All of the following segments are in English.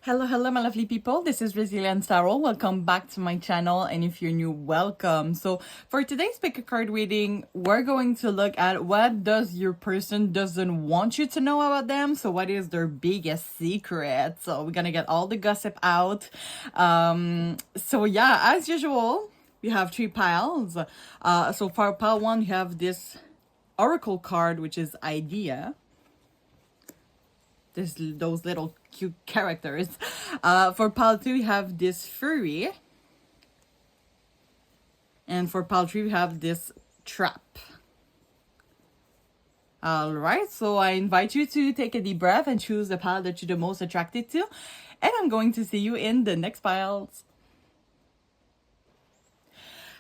Hello, my lovely people. This is Resilient Sarah. Welcome back to my channel. And if you're new, welcome. So for today's pick a card reading, we're going to look at what does your person doesn't want you to know about them. So what is their biggest secret? So we're going to get all the gossip out. So yeah, as usual, we have three piles. So for pile one, you have this oracle card, which is idea. Those little cute characters. For pile 2 we have this furry, and for pile 3 we have this trap. All right, so I invite you to take a deep breath and choose the pile that you're the most attracted to, and I'm going to see you in the next piles.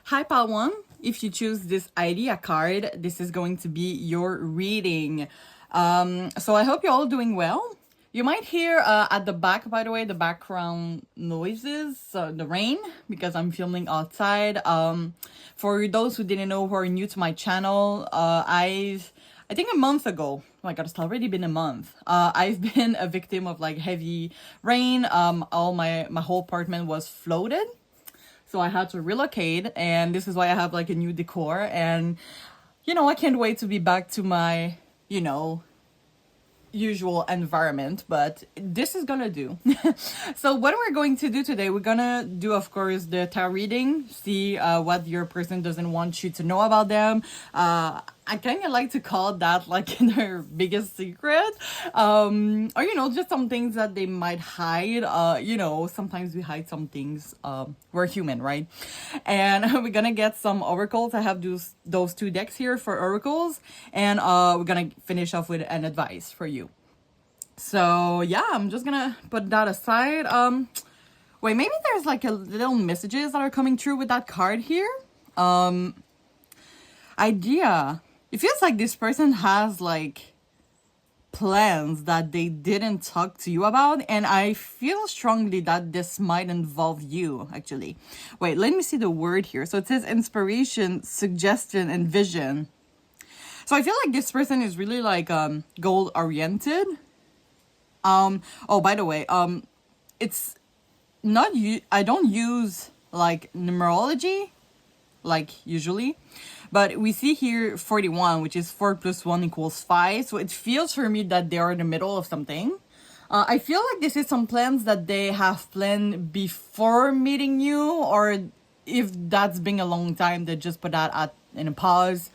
Hi pile 1, if you choose this idea card, this is going to be your reading. So I hope you're all doing well. You might hear at the back, by the way, the background noises, the rain, because I'm filming outside. For those who didn't know, who are new to my channel, I think a month ago, oh my god, it's already been a month. I've been a victim of like heavy rain. All my whole apartment was flooded. So I had to relocate, and this is why I have like a new decor. And, you know, I can't wait to be back to my, you know, usual environment, but this is gonna do. So what we're going to do today, we're gonna do, of course, the tarot reading, see what your person doesn't want you to know about them. I kind of like to call that like their biggest secret, or you know, just some things that they might hide. You know, sometimes we hide some things. We're human, right? And we're gonna get some oracles. I have those two decks here for oracles, and we're gonna finish off with an advice for you. So yeah, I'm just gonna put that aside. Wait, maybe there's like a little messages that are coming through with that card here. Idea. It feels like this person has like plans that they didn't talk to you about, and I feel strongly that this might involve you, actually. Wait, let me see the word here. So it says inspiration, suggestion, and vision. So I feel like this person is really like goal oriented. Oh, by the way, it's not I don't use like numerology like usually, but we see here 41, which is 4 + 1 = 5. So it feels for me that they are in the middle of something. I feel like this is some plans that they have planned before meeting you, or if that's been a long time, they just put that in a pause.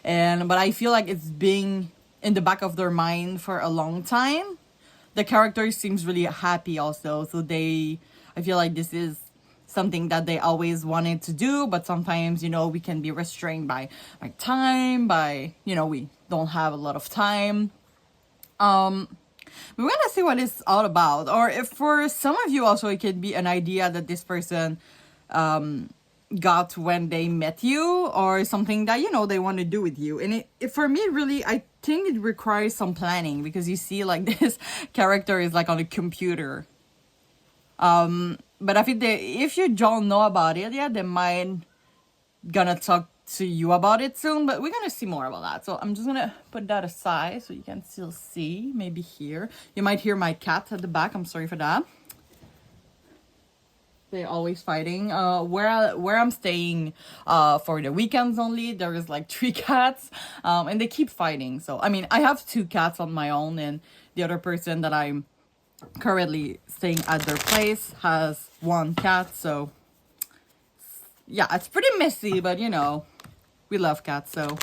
But I feel like it's been in the back of their mind for a long time. The character seems really happy also, so I feel like this is something that they always wanted to do, but sometimes, you know, we can be restrained by time, you know, we don't have a lot of time. We're gonna see what it's all about, or if for some of you also it could be an idea that this person got when they met you, or something that, you know, they want to do with you. And for me, really, I think it requires some planning, because you see like this character is like on a computer. But I think if you don't know about it yet, they might gonna talk to you about it soon, but we're gonna see more about that. So I'm just gonna put that aside so you can still see, maybe hear. You might hear my cat at the back. I'm sorry for that. They're always fighting. Where I'm staying for the weekends only, there is like 3 cats, and they keep fighting. So I mean, I have 2 cats on my own, and the other person that I'm currently staying at their place has 1 cat. So yeah, it's pretty messy, but you know, we love cats, so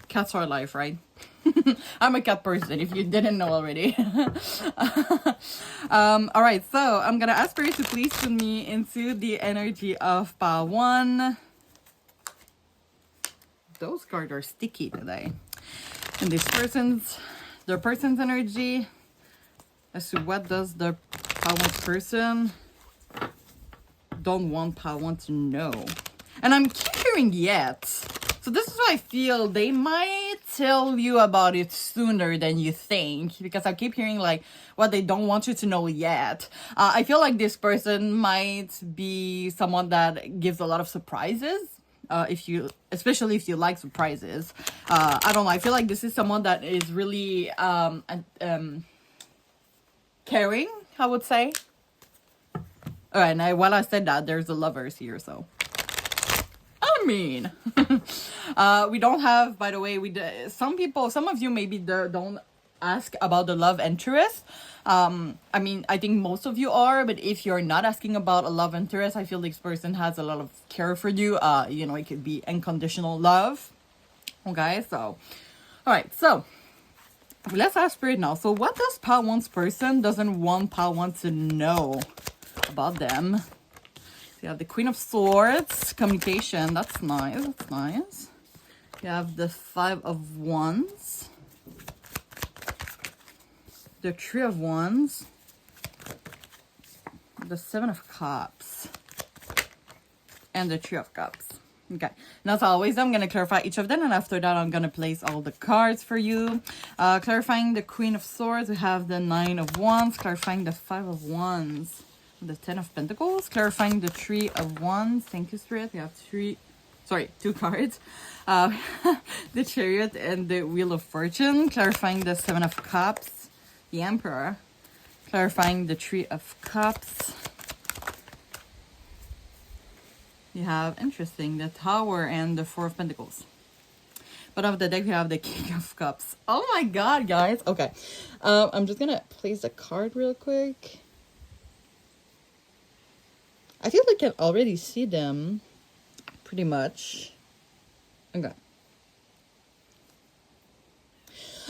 cats are life, right? I'm a cat person, if you didn't know already. All right, so I'm gonna ask for you to please put me into the energy of pile 1. Those cards are sticky today. And their person's energy. As to what does the pile 1 person don't want pile 1 to know. And I'm keep hearing yet. So this is why I feel they might tell you about it sooner than you think, because I keep hearing like what they don't want you to know yet. I feel like this person might be someone that gives a lot of surprises. Especially if you like surprises. I don't know. I feel like this is someone that is really caring, I would say. All right, and while I said that, there's the lovers here, so. I mean, we don't have, by the way, some of you maybe don't ask about the love interest. I mean, I think most of you are, but if you're not asking about a love interest, I feel this person has a lot of care for you. You know, it could be unconditional love. Okay, so, all right, so let's ask Spirit now. So what does Pal 1's person doesn't want Pal 1 to know about them? So you have the Queen of Swords, communication, that's nice, that's nice. You have the Five of Wands, the Three of Wands, the Seven of Cups, and the Three of Cups. Okay, and as always, I'm going to clarify each of them, and after that, I'm going to place all the cards for you. Clarifying the Queen of Swords, we have the Nine of Wands, clarifying the Five of Wands, the Ten of Pentacles, clarifying the Three of Wands. Thank you, Spirit. We have two cards. The Chariot and the Wheel of Fortune, clarifying the Seven of Cups, the Emperor, clarifying the Three of Cups. You have, interesting, the Tower and the Four of Pentacles. Bottom of the deck, we have the King of Cups. Oh my god, guys. Okay. I'm just gonna place the card real quick. I feel like I can already see them, pretty much. Okay.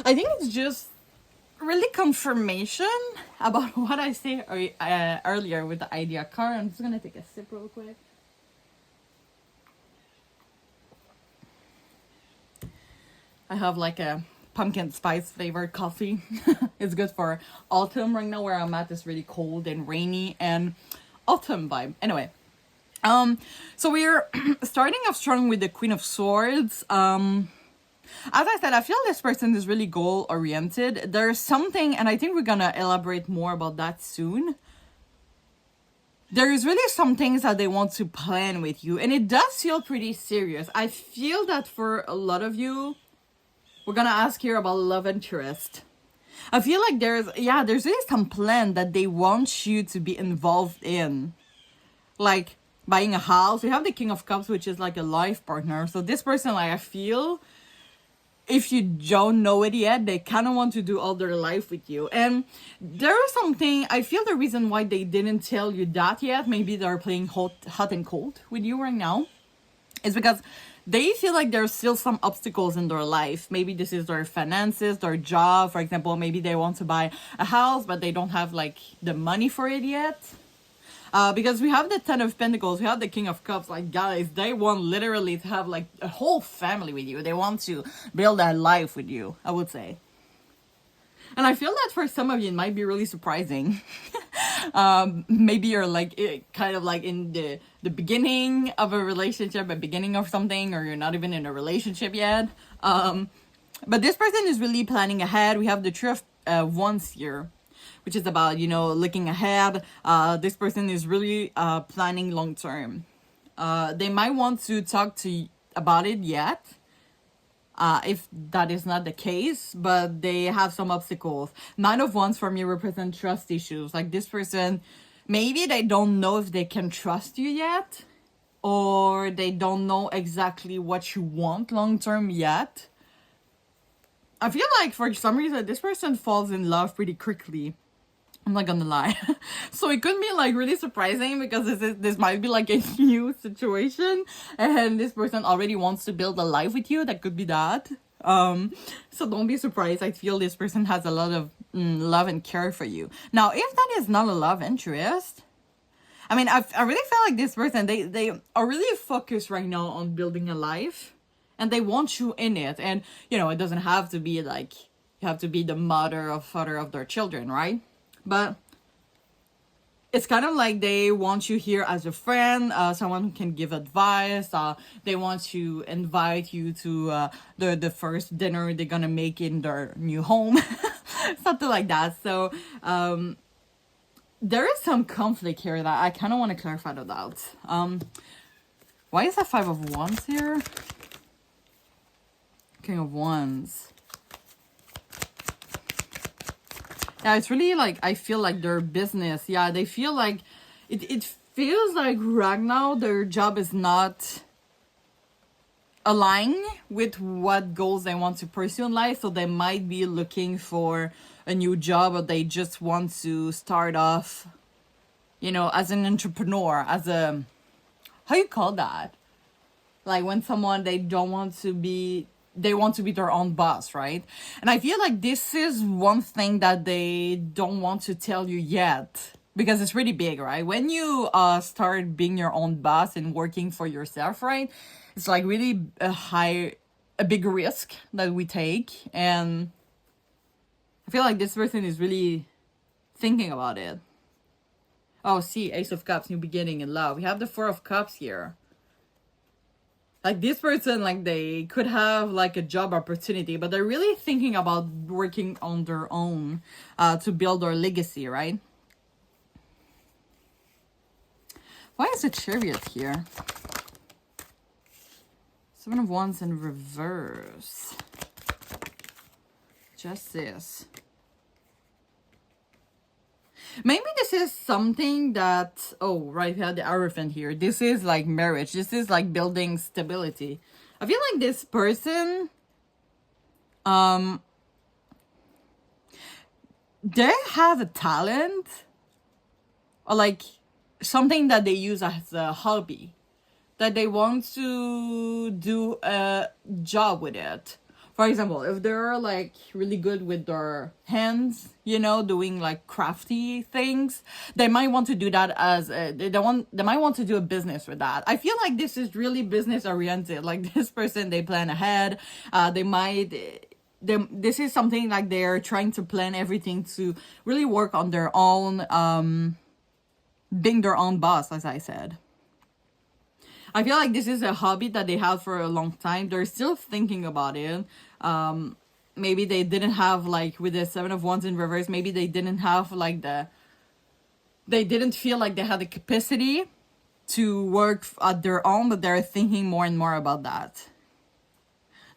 I think it's just really confirmation about what I said earlier with the idea card. I'm just gonna take a sip real quick. I have like a pumpkin spice flavored coffee. It's good for autumn right now where I'm at. It's really cold and rainy and autumn vibe. Anyway, so we're starting off strong with the Queen of Swords. As I said, I feel this person is really goal oriented. There's something, and I think we're gonna elaborate more about that soon. There is really some things that they want to plan with you, and it does feel pretty serious. I feel that for a lot of you, we're gonna ask here about love interest. I feel like there's really some plan that they want you to be involved in. Like buying a house. We have the King of Cups, which is like a life partner. So this person, like, I feel, if you don't know it yet, they kind of want to do all their life with you. And there is something, I feel the reason why they didn't tell you that yet, maybe they're playing hot and cold with you right now, is because they feel like there's still some obstacles in their life. Maybe this is their finances, their job. For example, maybe they want to buy a house, but they don't have like the money for it yet. Because we have the Ten of Pentacles, we have the King of Cups. Like, guys, they want literally to have like a whole family with you. They want to build a life with you, I would say. And I feel that for some of you, it might be really surprising. Maybe you're like kind of like in the beginning of a relationship, a beginning of something, or you're not even in a relationship yet. But this person is really planning ahead. We have the Three of Wands here, which is about, you know, looking ahead. This person is really planning long term. They might want to talk to you about it yet. If that is not the case, but they have some obstacles. Nine of Wands for me represent trust issues. Like, this person, maybe they don't know if they can trust you yet, or they don't know exactly what you want long term yet. I feel like for some reason this person falls in love pretty quickly. I'm not gonna lie. So it could be like really surprising, because this might be like a new situation and this person already wants to build a life with you. That could be that. So don't be surprised. I feel this person has a lot of love and care for you. Now, if that is not a love interest, I mean, I really feel like this person, they are really focused right now on building a life, and they want you in it. And, you know, it doesn't have to be like you have to be the mother or father of their children, right? But it's kind of like they want you here as a friend, someone who can give advice. They want to invite you to the first dinner they're gonna make in their new home, something like that. So there is some conflict here that I kind of want to clarify about. Why is that Five of Wands here? King of Wands. Yeah, it's really like, I feel like their business. Yeah, they feel like it feels like right now their job is not aligned with what goals they want to pursue in life. So they might be looking for a new job, or they just want to start off, as an entrepreneur, as a, how you call that? Like when someone, they want to be their own boss, right? And I feel like this is one thing that they don't want to tell you yet, because it's really big, right? When you start being your own boss and working for yourself, right? It's like really a big risk that we take. And I feel like this person is really thinking about it. Oh, see, Ace of Cups, new beginning in love. We have the Four of Cups here. Like this person, like they could have like a job opportunity, but they're really thinking about working on their own to build their legacy, right? Why is the Chariot here? Seven of Wands in reverse. Justice. Maybe this is something that, oh, right, we have the Hierophant here. This is like marriage. This is like building stability. I feel like this person, they have a talent, or like something that they use as a hobby, that they want to do a job with it. For example, if they're like really good with their hands, doing like crafty things, they might want to do that as they might want to do a business with that. I feel like this is really business oriented. Like this person, they plan ahead. This is something like they're trying to plan everything to really work on their own, being their own boss, as I said. I feel like this is a hobby that they had for a long time. They're still thinking about it. Maybe they didn't have, like, with the Seven of Wands in reverse, maybe they didn't have, like, they didn't feel like they had the capacity to work at their own, but they're thinking more and more about that.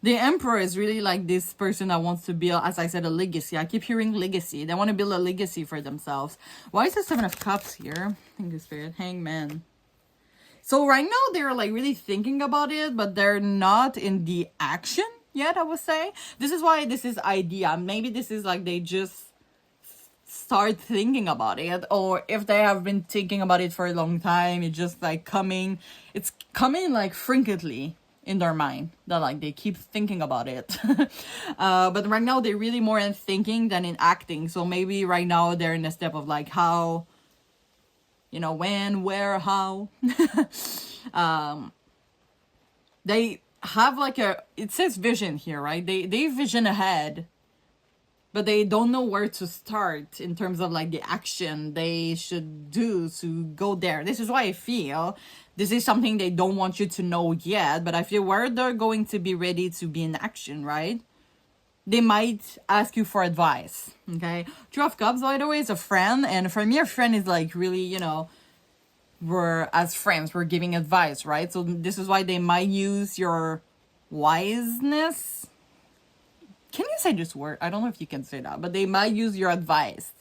The Emperor is really like this person that wants to build, as I said, a legacy. I keep hearing legacy. They want to build a legacy for themselves. Why is the Seven of Cups here? Thank you, Spirit. Hangman. So right now they're like really thinking about it, but they're not in the action yet, I would say. This is why this is idea. Maybe this is like they just start thinking about it, or if they have been thinking about it for a long time, it's just like it's coming like frequently in their mind, that like they keep thinking about it. But right now they're really more in thinking than in acting. So maybe right now they're in a step of like how, when, where, how. They have like it says vision here, right? They vision ahead, but they don't know where to start in terms of like the action they should do to go there. This is why I feel this is something they don't want you to know yet, but I feel where they're going to be ready to be in action, right? They might ask you for advice, okay? Two of Cups, by the way, is a friend, and for me, a friend is like really, we're as friends, we're giving advice, right? So this is why they might use your wiseness. Can you say this word? I don't know if you can say that, but they might use your advice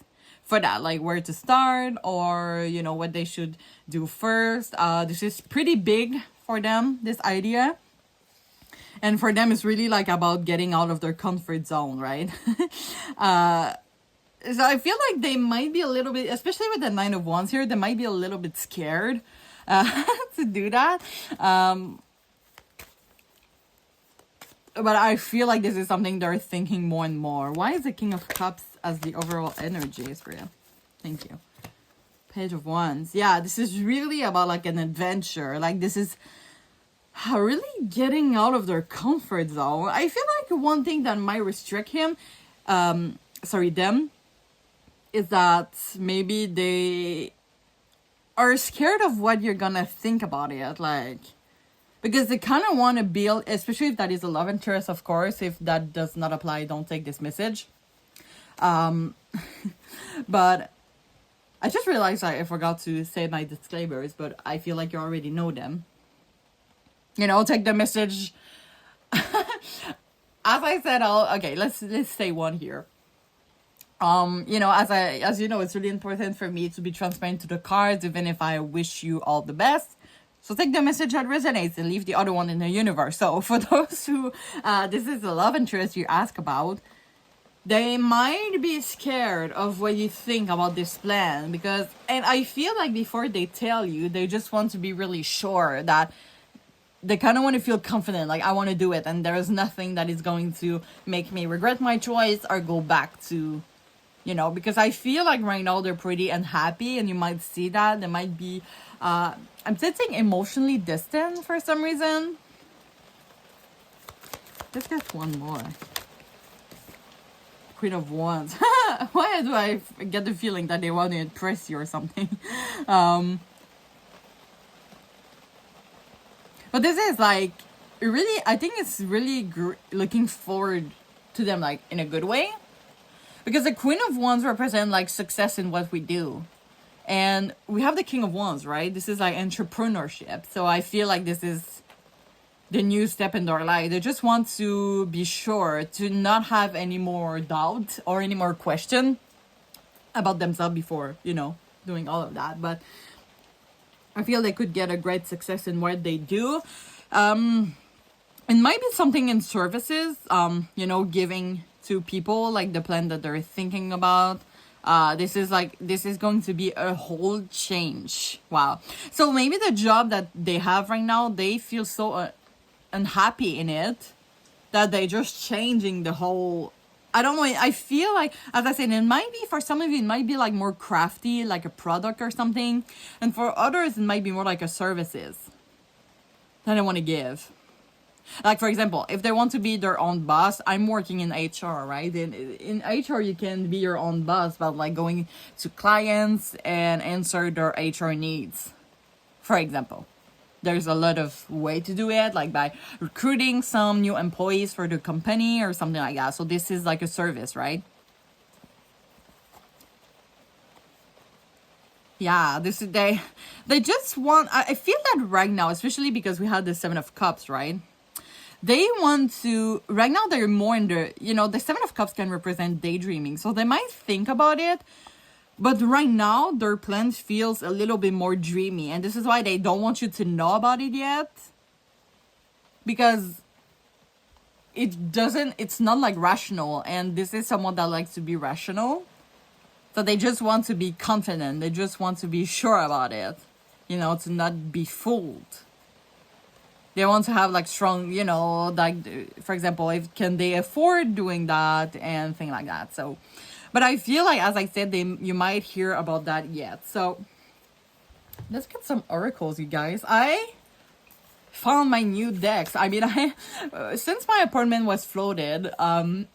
for that, like where to start, or what they should do first. This is pretty big for them, this idea. And for them, it's really like about getting out of their comfort zone, right? So I feel like they might be a little bit, especially with the Nine of Wands here, they might be a little bit scared to do that. But I feel like this is something they're thinking more and more. Why is the King of Cups as the overall energy, Israel? Thank you. Page of Wands. Yeah, this is really about like an adventure. Like this is really getting out of their comfort zone. I feel like one thing that might restrict them, is that maybe they are scared of what you're gonna think about it. Like, because they kind of want to build, especially if that is a love interest, of course. If that does not apply, don't take this message. But I just realized I forgot to say my disclaimers, but I feel like you already know them. Take the message. As I said, okay, let's say one here. As you know, it's really important for me to be transparent to the cards, even if I wish you all the best. So take the message that resonates and leave the other one in the universe. So for those who this is the love interest you ask about, they might be scared of what you think about this plan, and I feel like before they tell you, they just want to be really sure that they kind of want to feel confident, like I want to do it and there is nothing that is going to make me regret my choice or go back to, because I feel like right now they're pretty unhappy, and you might see that they might be I'm sensing emotionally distant for some reason. Let's get one more. Queen of Wands. Why do I get the feeling that they want to impress you or something? But this is like, really, I think it's really looking forward to them, like, in a good way. Because the Queen of Wands represent, like, success in what we do. And we have the King of Wands, right? This is, like, entrepreneurship. So I feel like this is the new step in their life. They just want to be sure to not have any more doubt or any more question about themselves before, doing all of that. But I feel they could get a great success in what they do. It might be something in services, giving to people, like the plan that they're thinking about. This is going to be a whole change. Wow. So maybe the job that they have right now, they feel so unhappy in it that they're just changing the whole. I don't know. I feel like, as I said, it might be, for some of you, it might be like more crafty, like a product or something. And for others, it might be more like a services that I want to give. Like, for example, if they want to be their own boss, I'm working in HR, right? In HR, you can be your own boss, but like going to clients and answer their HR needs, for example. There's a lot of way to do it, like by recruiting some new employees for the company or something like that. So this is like a service, right? Yeah, this is they just want, I feel that right now, especially because we had the Seven of Cups, right? They want to, right now they're more in the Seven of Cups can represent daydreaming. So they might think about it, but right now their plan feels a little bit more dreamy. And this is why they don't want you to know about it yet. Because it's not like rational. And this is someone that likes to be rational. So they just want to be confident. They just want to be sure about it. To not be fooled. They want to have like strong, like, for example, can they afford doing that and things like that. So, but I feel like, as I said, you might hear about that yet. So let's get some oracles, you guys. I found my new decks. I mean, since my apartment was flooded, I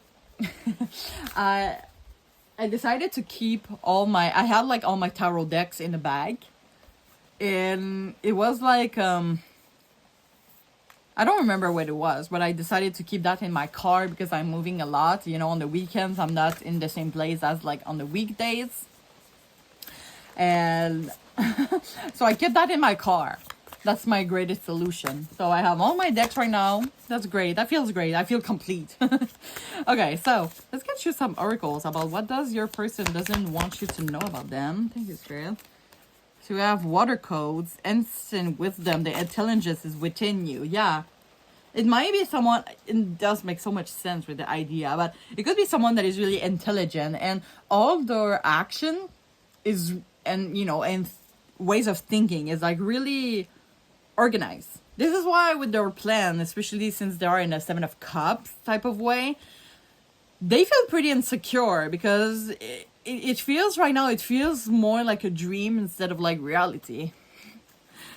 decided to keep I had like all my tarot decks in a bag, and it was like, I don't remember what it was, but I decided to keep that in my car because I'm moving a lot. On the weekends, I'm not in the same place as like on the weekdays. And so I kept that in my car. That's my greatest solution. So I have all my decks right now. That's great. That feels great. I feel complete. Okay, so let's get you some oracles about what does your person doesn't want you to know about them. Thank you, Spirit. So we have water codes, instant wisdom, the intelligence is within you. Yeah. It might be someone, it does make so much sense with the idea, but it could be someone that is really intelligent, and all their action is, and ways of thinking is like really organized. This is why with their plan, especially since they are in a Seven of Cups type of way, they feel pretty insecure because it feels right now, it feels more like a dream instead of like reality.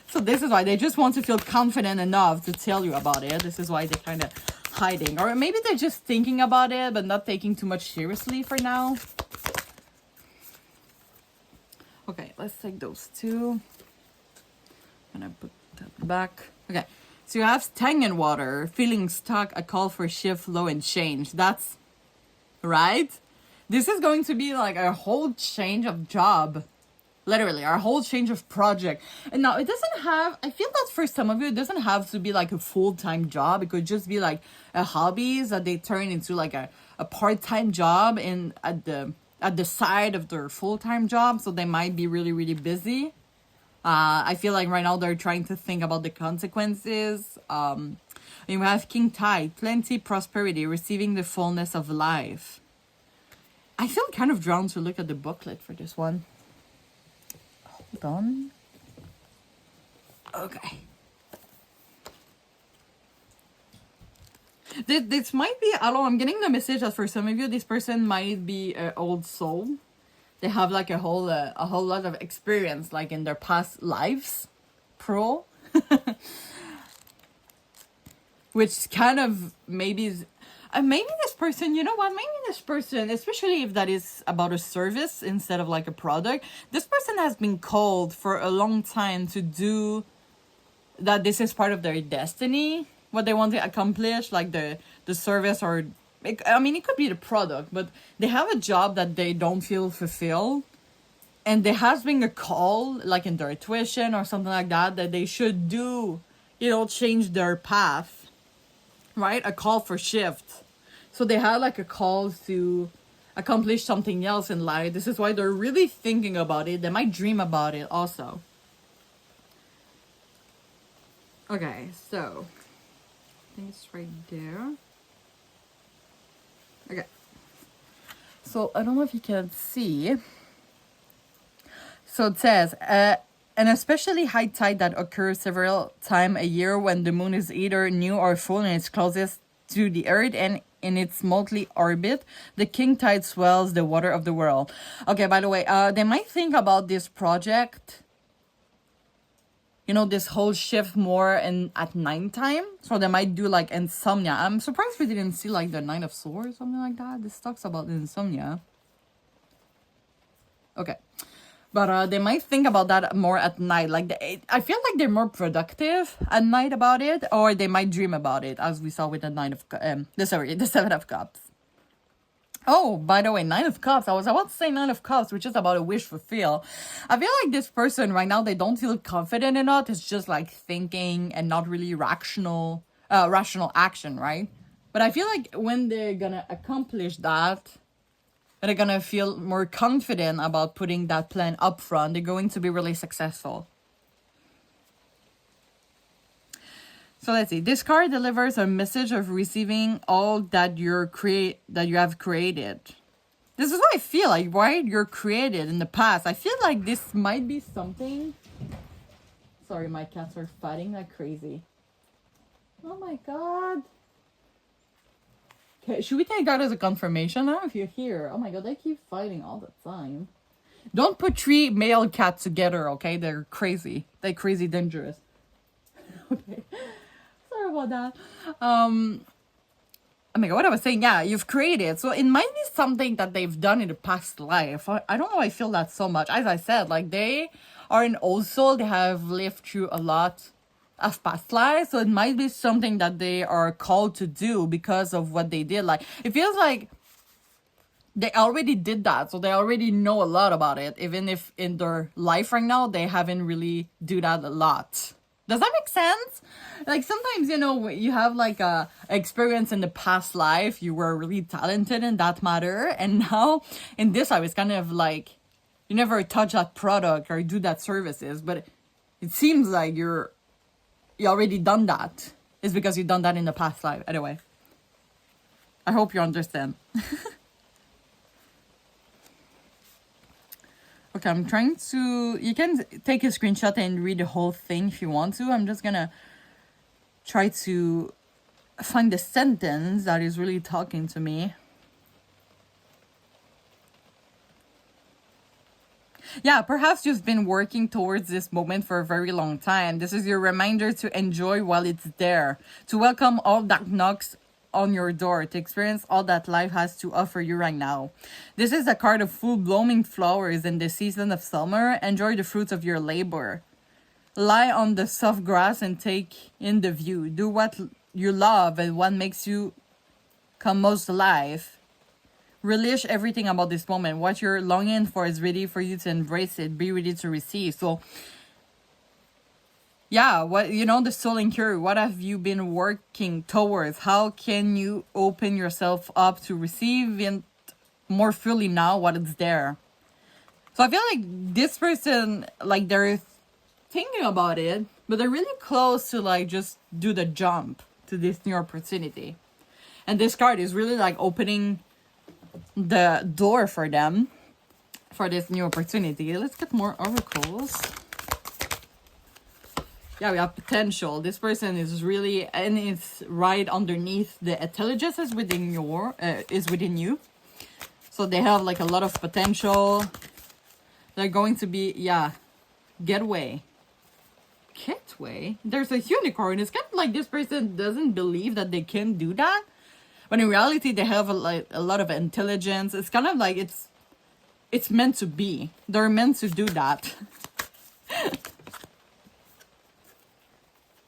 So this is why they just want to feel confident enough to tell you about it. This is why they're kind of hiding. Or maybe they're just thinking about it, but not taking too much seriously for now. Okay, let's take those two. I'm gonna put that back. Okay, so you have stagnant water, feeling stuck, a call for shift, flow, and change. That's right. This is going to be like a whole change of job. Literally, our whole change of project. And now it doesn't have, I feel that for some of you, it doesn't have to be like a full-time job. It could just be like a hobbies that they turn into like a part-time job at the at the side of their full-time job, so they might be really, really busy. I feel like right now they're trying to think about the consequences. You have King Tide, plenty, prosperity, receiving the fullness of life. I feel kind of drawn to look at the booklet for this one. Hold on. Okay. This might be, I don't know, I'm getting the message that for some of you, this person might be an old soul. They have like a whole lot of experience, like in their past lives, which kind of maybe is, maybe this person, you know what? Maybe this person, especially if that is about a service instead of like a product, this person has been called for a long time to do that. This is part of their destiny, what they want to accomplish, like the service, or I mean, it could be the product, but they have a job that they don't feel fulfilled, and there has been a call, like in their tuition or something like that, that they should do, you know, change their path, right? A call for shift. So they had like a call to accomplish something else in life. This is why they're really thinking about it. They might dream about it also. Okay, so I think it's right there. Okay, so I don't know if you can see. So it says, an especially high tide that occurs several times a year when the moon is either new or full and it's closest to the earth and in its monthly orbit, the king tide swells the water of the world. Okay, by the way, they might think about this project, you know, this whole shift more at nighttime. So they might do like insomnia. I'm surprised we didn't see like the Nine of Swords, something like that. This talks about insomnia. Okay. But they might think about that more at night. Like I feel like they're more productive at night about it, or they might dream about it, as we saw with the Seven of Cups. Oh, by the way, Nine of Cups. I was about to say Nine of Cups, which is about a wish fulfilled. I feel like this person right now, they don't feel confident enough. It's just like thinking and not really rational action, right? But I feel like when they're gonna accomplish that, they're gonna feel more confident about putting that plan up front. They're going to be really successful. So let's see. This card delivers a message of receiving all that you have created. This is what I feel like, right? You're created in the past. I feel like this might be something. Sorry, my cats are fighting like crazy. Oh my god. Okay, should we take that as a confirmation now if you're here? Oh my god, they keep fighting all the time. Don't put 3 male cats together, okay? They're crazy. They're crazy dangerous. Okay. Sorry about that. Oh my god, what I was saying, yeah, you've created. So it might be something that they've done in the past life. I don't know, I feel that so much. As I said, like they are an old soul. They have lived through a lot of past lives. So it might be something that they are called to do because of what they did. Like it feels like they already did that. So they already know a lot about it. Even if in their life right now, they haven't really do that a lot. Does that make sense? Like sometimes, you know, you have like a experience in the past life, you were really talented in that matter, and now in this life, it's kind of like you never touch that product or do that services, but it seems like you already done that. It's because you've done that in the past life. Anyway, I hope you understand. Okay, I'm trying to... You can take a screenshot and read the whole thing if you want to. I'm just gonna try to find the sentence that is really talking to me. Yeah, perhaps you've been working towards this moment for a very long time. This is your reminder to enjoy while it's there, to welcome all that knocks on your door, to experience all that life has to offer you right now. This is a card of full blooming flowers in the season of summer. Enjoy the fruits of your labor. Lie on the soft grass and take in the view. Do what you love and what makes you come most alive. Relish everything about this moment. What you're longing for is ready for you to embrace it. Be ready to receive. So yeah, what, you know, the soul inquiry, what have you been working towards? How can you open yourself up to receive more fully now what is there. So I feel like this person, like they're thinking about it, but they're really close to like just do the jump to this new opportunity. And this card is really like opening the door for them for this new opportunity. Let's get more oracles. Yeah, we have potential. This person is really, and it's right underneath the intelligence is within you. So they have like a lot of potential. They're going to be, yeah, getaway. There's a unicorn. It's kind of like this person doesn't believe that they can do that, but in reality they have a lot of intelligence. It's kind of like it's meant to be. They're meant to do that.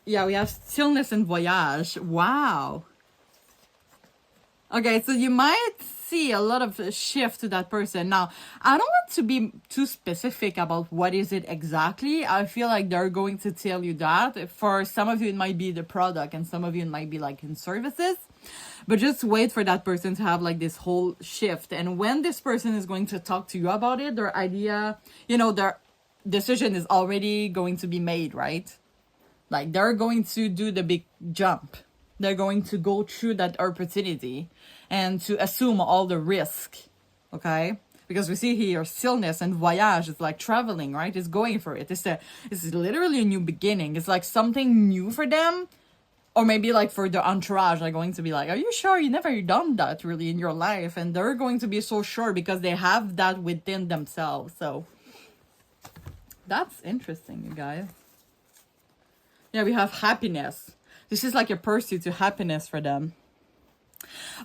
Yeah, we have stillness and voyage. Wow. Okay, so you might see a lot of shift to that person. Now, I don't want to be too specific about what is it exactly. I feel like they're going to tell you that. For some of you, it might be the product, and some of you, it might be like in services. But just wait for that person to have like this whole shift. And when this person is going to talk to you about it, their idea, their decision is already going to be made, right? Like they're going to do the big jump. They're going to go through that opportunity and to assume all the risk, okay? Because we see here stillness and voyage. It's like traveling, right? It's going for it. It's literally a new beginning. It's like something new for them. Or maybe like for the entourage, they're going to be like, are you sure you never done that really in your life? And they're going to be so sure because they have that within themselves. So that's interesting, you guys. Yeah, we have happiness. This is like a pursuit to happiness for them.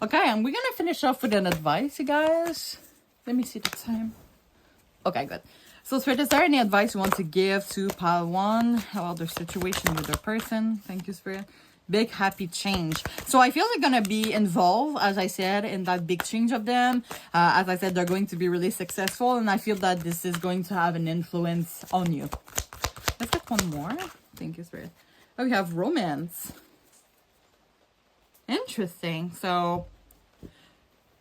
Okay, and we're gonna finish off with an advice, you guys. Let me see the time. Okay, good. So, Spirit, is there any advice you want to give to pile 1 about their situation with their person? Thank you, Spirit. Big happy change. So I feel they're gonna be involved, as I said, in that big change of them. As I said, they're going to be really successful, and I feel that this is going to have an influence on you. Let's get one more. Thank you, Spirit. Oh, we have romance. Interesting. So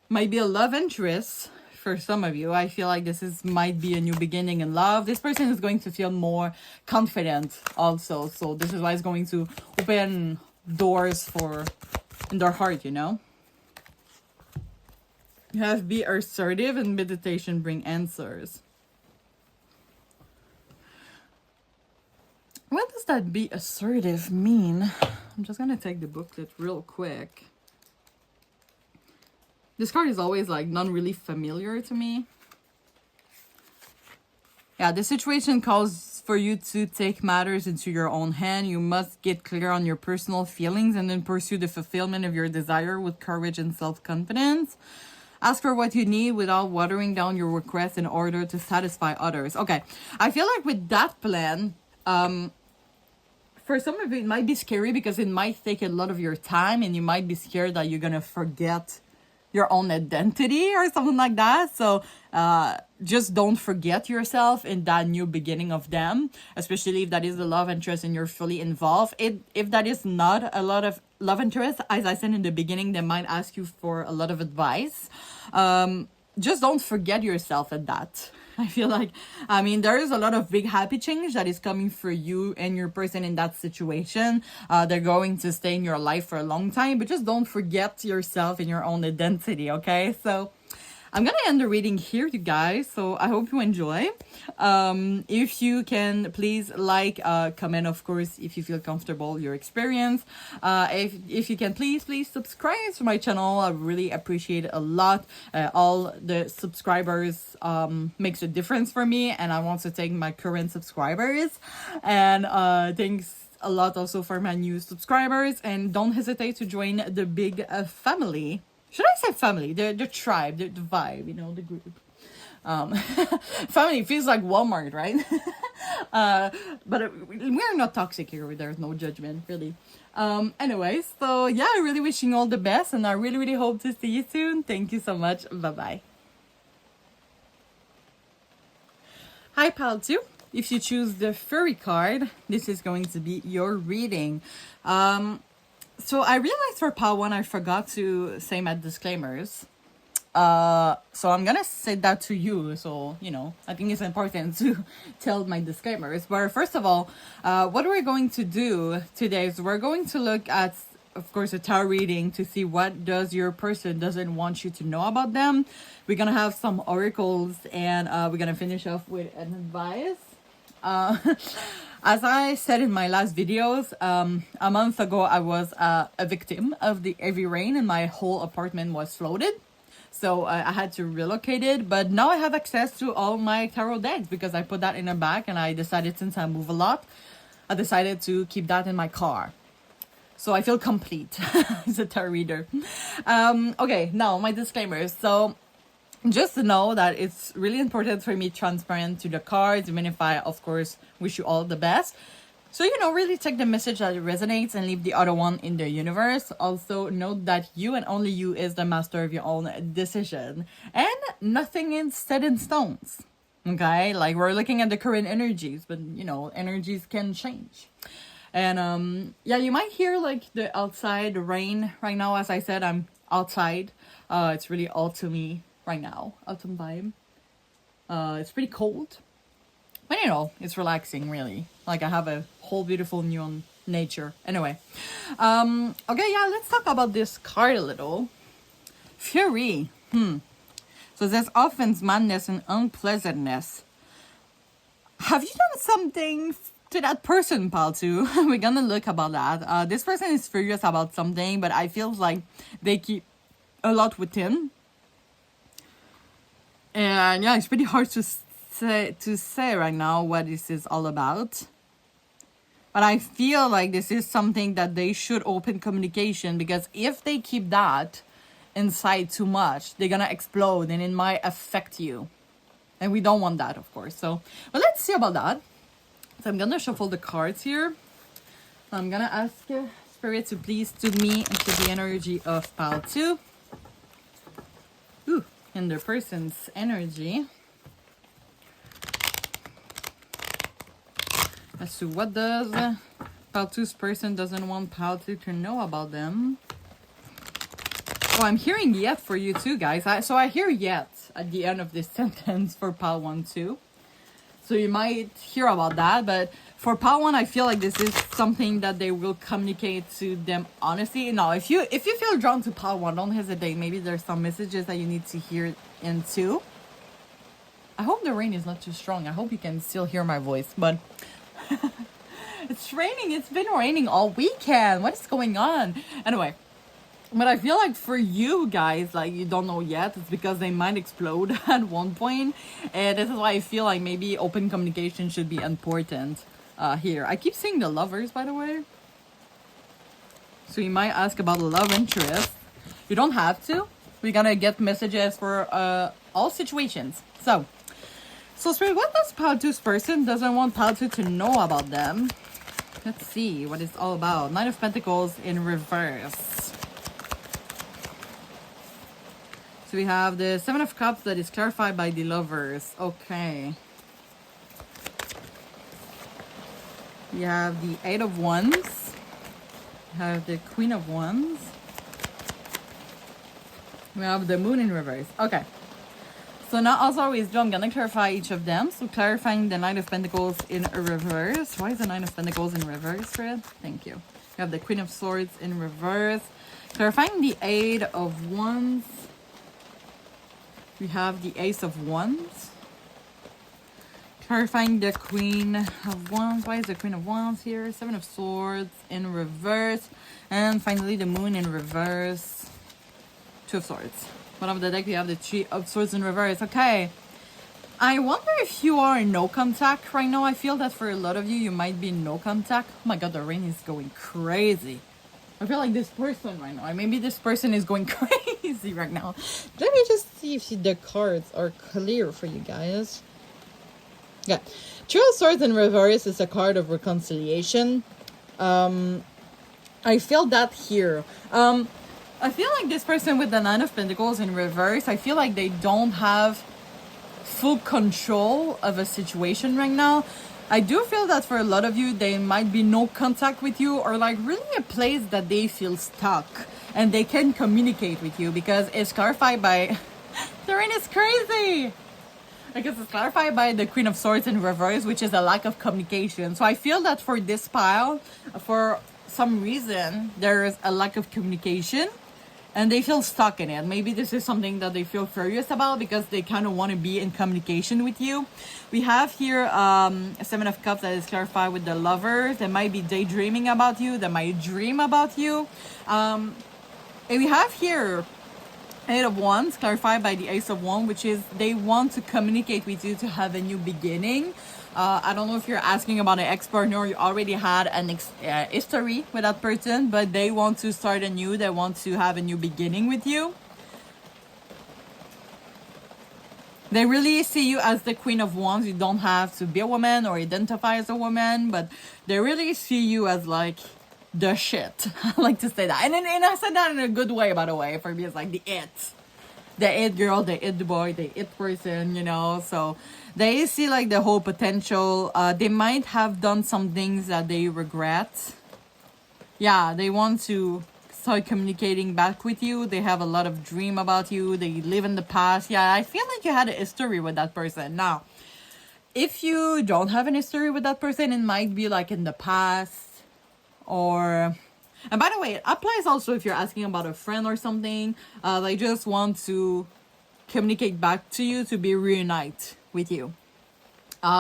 might be a love interest for some of you. I feel like might be a new beginning in love. This person is going to feel more confident also. So this is why it's going to open doors in their heart, You have be assertive, and meditation bring answers. What does that be assertive mean? I'm just gonna take the booklet real quick. This card is always like not really familiar to me. Yeah, the situation calls for you to take matters into your own hand. You must get clear on your personal feelings and then pursue the fulfillment of your desire with courage and self-confidence. Ask for what you need without watering down your requests in order to satisfy others. Okay, I feel like with that plan, for some of you, it might be scary because it might take a lot of your time, and you might be scared that you're gonna forget your own identity or something like that. So just don't forget yourself in that new beginning of them, especially if that is the love interest and you're fully involved. If that is not a lot of love interest, as I said in the beginning, they might ask you for a lot of advice. Just don't forget yourself at that. I feel like, there is a lot of big happy change that is coming for you and your person in that situation. They're going to stay in your life for a long time, but just don't forget yourself and your own identity, okay? So I'm gonna end the reading here, you guys. So I hope you enjoy. If you can, please like, comment, of course, if you feel comfortable, your experience. If you can, please subscribe to my channel. I really appreciate it a lot. All the subscribers makes a difference for me, and I want to thank my current subscribers. And thanks a lot also for my new subscribers. And don't hesitate to join the big family. Should I say family? The tribe, the vibe, the group. Family feels like Walmart, right? But we're not toxic here. There's no judgment, really. Anyways, so yeah, I'm really wishing you all the best, and I really hope to see you soon. Thank you so much. Bye-bye. Hi, pal 2. If you choose the furry card, this is going to be your reading. So I realized for pile 1, I forgot to say my disclaimers. So I'm gonna say that to you. So, you know, I think it's important to tell my disclaimers. But first of all, what we're going to do today is we're going to look at, of course, a tarot reading to see what does your person doesn't want you to know about them. We're gonna have some oracles, and we're gonna finish off with an advice. As I said in my last videos, a month ago I was a victim of the heavy rain and my whole apartment was flooded. So I had to relocate it, but now I have access to all my tarot decks because I put that in a bag, and I decided, since I move a lot, I decided to keep that in my car. So I feel complete as a tarot reader. Okay, now my disclaimers. So just to know that it's really important for me transparent to the cards, even if I, of course, wish you all the best. So, you know, really take the message that resonates and leave the other one in the universe. Also, note that you and only you is the master of your own decision. And nothing is set in stones. Okay? Like, we're looking at the current energies, but, you know, energies can change. And, yeah, you might hear, like, the outside rain right now. As I said, I'm outside. It's really autumny right now. Autumn vibe. It's pretty cold. But, you know, it's relaxing, really. Like, I have a whole beautiful neon nature. Anyway. Okay, yeah, let's talk about this card a little. Fury. So there's offense, madness, and unpleasantness. Have you done something to that person, pal, too? We're gonna look about that. This person is furious about something, but I feel like they keep a lot within. And, yeah, it's pretty hard to say right now what this is all about, but I feel like this is something that they should open communication, because if they keep that inside too much, they're gonna explode and it might affect you, and we don't want that, of course. So, but let's see about that. So I'm gonna shuffle the cards here. I'm gonna ask Spirit to please tune me into the energy of Pal 2. Ooh, and the person's energy. As to what does Pal 2's person doesn't want Pal 2 to know about them. Oh, I'm hearing yet for you too, guys. So I hear yet at the end of this sentence for Pal 1 too. So you might hear about that, but for Pal 1, I feel like this is something that they will communicate to them honestly. Now, if you feel drawn to Pal 1, don't hesitate. Maybe there's some messages that you need to hear in too. I hope the rain is not too strong. I hope you can still hear my voice, but it's raining. It's been raining all weekend. What is going on? Anyway, but I feel like for you guys, like, you don't know yet. It's because they might explode at one point. And this is why I feel like maybe open communication should be important here. I keep seeing the lovers, by the way. So you might ask about the love interest. You don't have to. We're gonna get messages for all situations. So, Spirit, what does Pal 2's person doesn't want Pal 2 to know about them? Let's see what it's all about. Nine of Pentacles in reverse. So we have the Seven of Cups that is clarified by the lovers. Okay. We have the Eight of Wands. We have the Queen of Wands. We have the Moon in reverse. Okay. So now, as I always do, I'm going to clarify each of them. So clarifying the Knight of Pentacles in reverse. Why is the Knight of Pentacles in reverse, Fred? Thank you. We have the Queen of Swords in reverse. Clarifying the Eight of Wands. We have the Ace of Wands. Clarifying the Queen of Wands. Why is the Queen of Wands here? Seven of Swords in reverse. And finally, the Moon in reverse. Two of Swords. Bottom of the deck, we have the Three of Swords in reverse. Okay. I wonder if you are in no contact right now. I feel that for a lot of you, you might be in no contact. Oh my god, the rain is going crazy. I feel like this person right now. Maybe this person is going crazy right now. Let me just see if the cards are clear for you guys. Yeah. Three of Swords in reverse is a card of reconciliation. I feel that here. I feel like this person with the Nine of Pentacles in reverse, I feel like they don't have full control of a situation right now. I do feel that for a lot of you, they might be no contact with you, or like really a place that they feel stuck and they can communicate with you, because it's clarified by Doreen is crazy. Because it's clarified by the Queen of Swords in reverse, which is a lack of communication. So I feel that for this pile, for some reason, there is a lack of communication and they feel stuck in it. Maybe this is something that they feel curious about because they kind of want to be in communication with you. We have here a Seven of Cups that is clarified with the Lovers. They might be daydreaming about you. They might dream about you. And we have here Eight of Wands, clarified by the Ace of Wands, which is they want to communicate with you to have a new beginning. I don't know if you're asking about an ex-partner or you already had an history with that person, but they want to start anew. They want to have a new beginning with you. They really see you as the Queen of Wands. You don't have to be a woman or identify as a woman, but they really see you as like the shit. I like to say that. And I said that in a good way, by the way. For me, it's like the it girl, the it boy, the it person, you know. So they see like the whole potential. They might have done some things that they regret. Yeah, they want to start communicating back with you. They have a lot of dream about you. They live in the past. Yeah, I feel like you had a history with that person. Now, if you don't have an history with that person, it might be like in the past. Or, and by the way, it applies also if you're asking about a friend or something. They just want to communicate back to you to be reunite with you.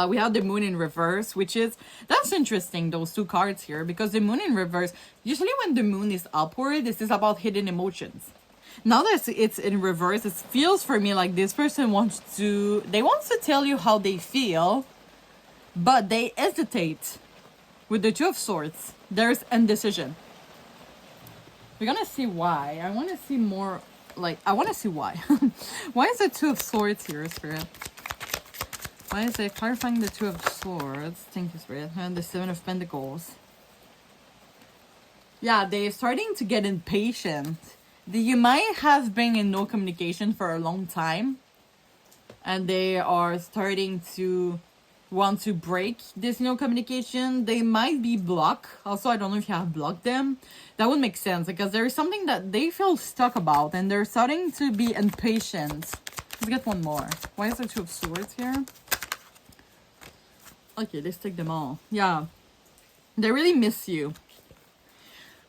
We have the Moon in reverse, which is, that's interesting, those two cards here, because the Moon in reverse, usually when the Moon is upward, this is about hidden emotions. Now that it's in reverse, it feels for me like this person wants to tell you how they feel, but they hesitate. With the Two of Swords, there's indecision. We're gonna see why. I want to see more, like, I want to see why. Why is the Two of Swords here, Spirit? Why is it clarifying the Two of Swords? Thank you, Spirit. And the Seven of Pentacles. Yeah, they're starting to get impatient. You might have been in no communication for a long time. And they are starting to want to break this no communication. They might be blocked. Also, I don't know if you have blocked them. That would make sense because there is something that they feel stuck about and they're starting to be impatient. Let's get one more. Why is there Two of Swords here? Okay, let's take them all. Yeah. They really miss you.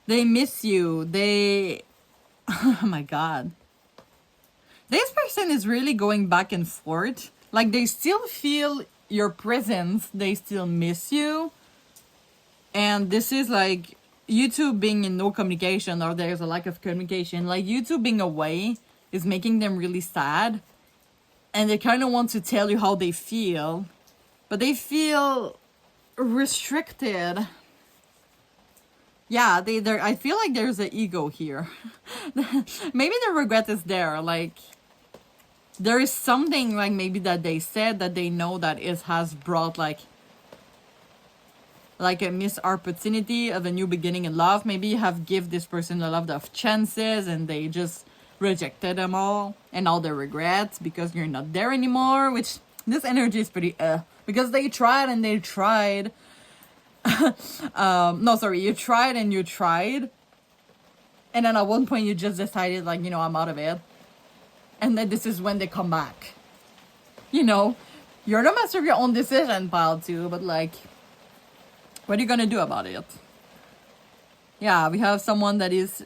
They miss you. They... Oh my god. This person is really going back and forth. Like, they still feel your presence, they still miss you, and this is like you two being in no communication, or there's a lack of communication. Like, you two being away is making them really sad, and they kind of want to tell you how they feel, but they feel restricted. Yeah, I feel like there's an ego here. Maybe the regret is there, like there is something like maybe that they said that they know that it has brought like a missed opportunity of a new beginning in love. Maybe you have give this person a lot of chances and they just rejected them all, and all the regrets because you're not there anymore, which this energy is pretty because they tried and they tried. No, sorry, you tried and you tried, and then at one point you just decided like, you know, I'm out of it. And then this is when they come back. You know, you're the master of your own decision, pile two, but like, what are you gonna do about it? Yeah, we have someone that is,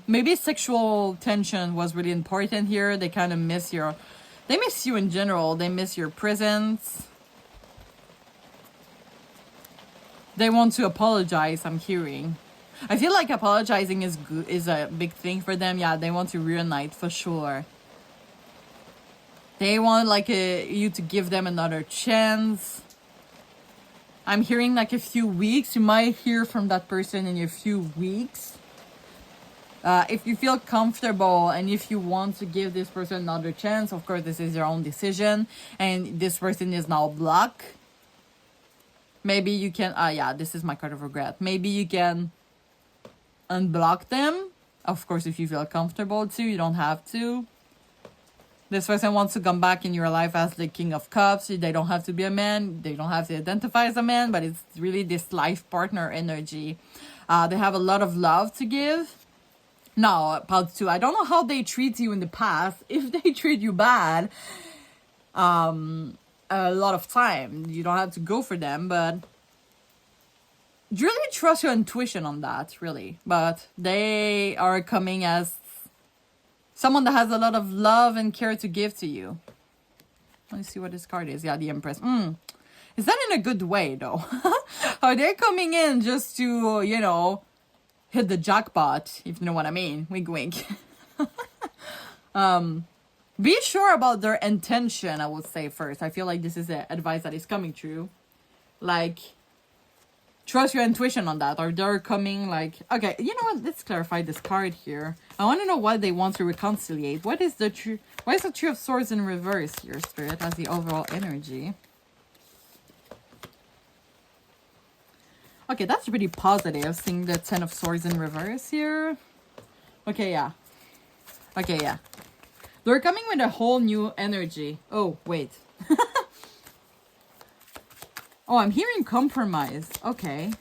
maybe sexual tension was really important here. They kind of miss they miss you in general. They miss your presence. They want to apologize, I'm hearing. I feel like apologizing is a big thing for them. Yeah, they want to reunite for sure. They want like you to give them another chance. I'm hearing like a few weeks. You might hear from that person in a few weeks. If you feel comfortable and if you want to give this person another chance, of course, this is your own decision. And this person is now blocked. Maybe you can, yeah, this is my card of regret. Maybe you can unblock them. Of course, if you feel comfortable to, you don't have to. This person wants to come back in your life as the King of Cups. They don't have to be a man. They don't have to identify as a man, but it's really this life partner energy. They have a lot of love to give. Now, part two, I don't know how they treat you in the past. If they treat you bad, a lot of time, you don't have to go for them, but really trust your intuition on that, really. But they are coming as someone that has a lot of love and care to give to you. Let me see what this card is. Yeah, the Empress. Is that in a good way, though? Are they coming in just to, you know, hit the jackpot, if you know what I mean? Wink, wink. Be sure about their intention, I would say first. I feel like this is the advice that is coming true. Like, trust your intuition on that. Or they're coming like, okay, you know what? Let's clarify this card here. I want to know what they want to reconciliate. What is the true? Why is the Tree of Swords in reverse here, Spirit, as the overall energy? Okay, that's pretty positive, seeing the Ten of Swords in reverse here. Okay, yeah. Okay, yeah. They're coming with a whole new energy. Oh, wait. Oh, I'm hearing compromise. Okay.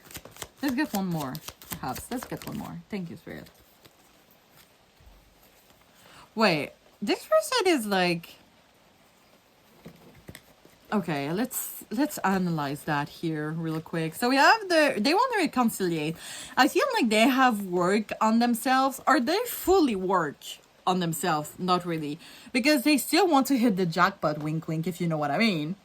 Let's get one more, perhaps. Let's get one more. Thank you, Spirit. Wait. This person is like... Okay, let's analyze that here real quick. So we have they want to reconciliate. I feel like they have work on themselves, or they fully work on themselves. Not really, because they still want to hit the jackpot. Wink, wink, if you know what I mean.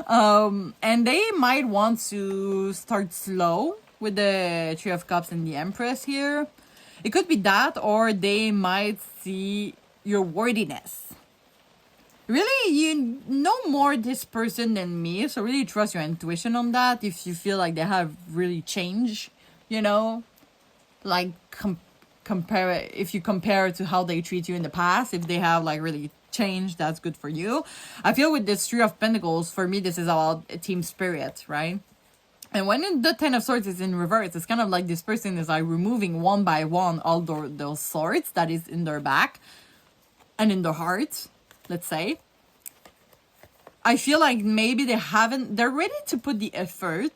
And they might want to start slow with the Three of Cups and the Empress here. It could be that, or they might see your worthiness. Really, you know more this person than me, so really trust your intuition on that. If you feel like they have really changed, you know, like if you compare it to how they treat you in the past, if they have like really changed, that's good for you. I feel with this Three of Pentacles, for me, this is about a team spirit, right? And when the Ten of Swords is in reverse, it's kind of like this person is like removing one by one all those swords that is in their back and in their heart. Let's say, I feel like maybe they're ready to put the effort.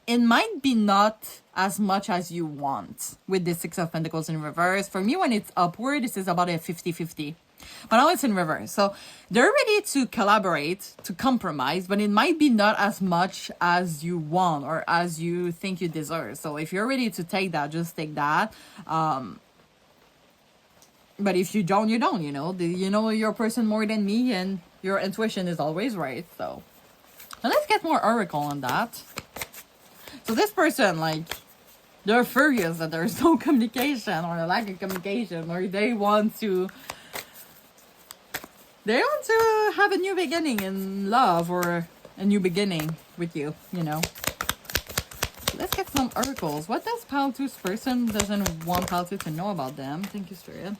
It might be not as much as you want with the Six of Pentacles in reverse. For me, when it's upward, this is about a 50-50. But now it's in reverse. So they're ready to collaborate, to compromise, but it might be not as much as you want or as you think you deserve. So if you're ready to take that, just take that. But if you don't, you don't, you know. You know your person more than me, and your intuition is always right. So now let's get more oracle on that. So this person, like, they're furious that there's no communication or a lack of communication, or they want to have a new beginning in love, or a new beginning with you, you know. So let's get some oracles. What does Pile 2's person doesn't want Pile 2 to know about them? Thank you, Spirit.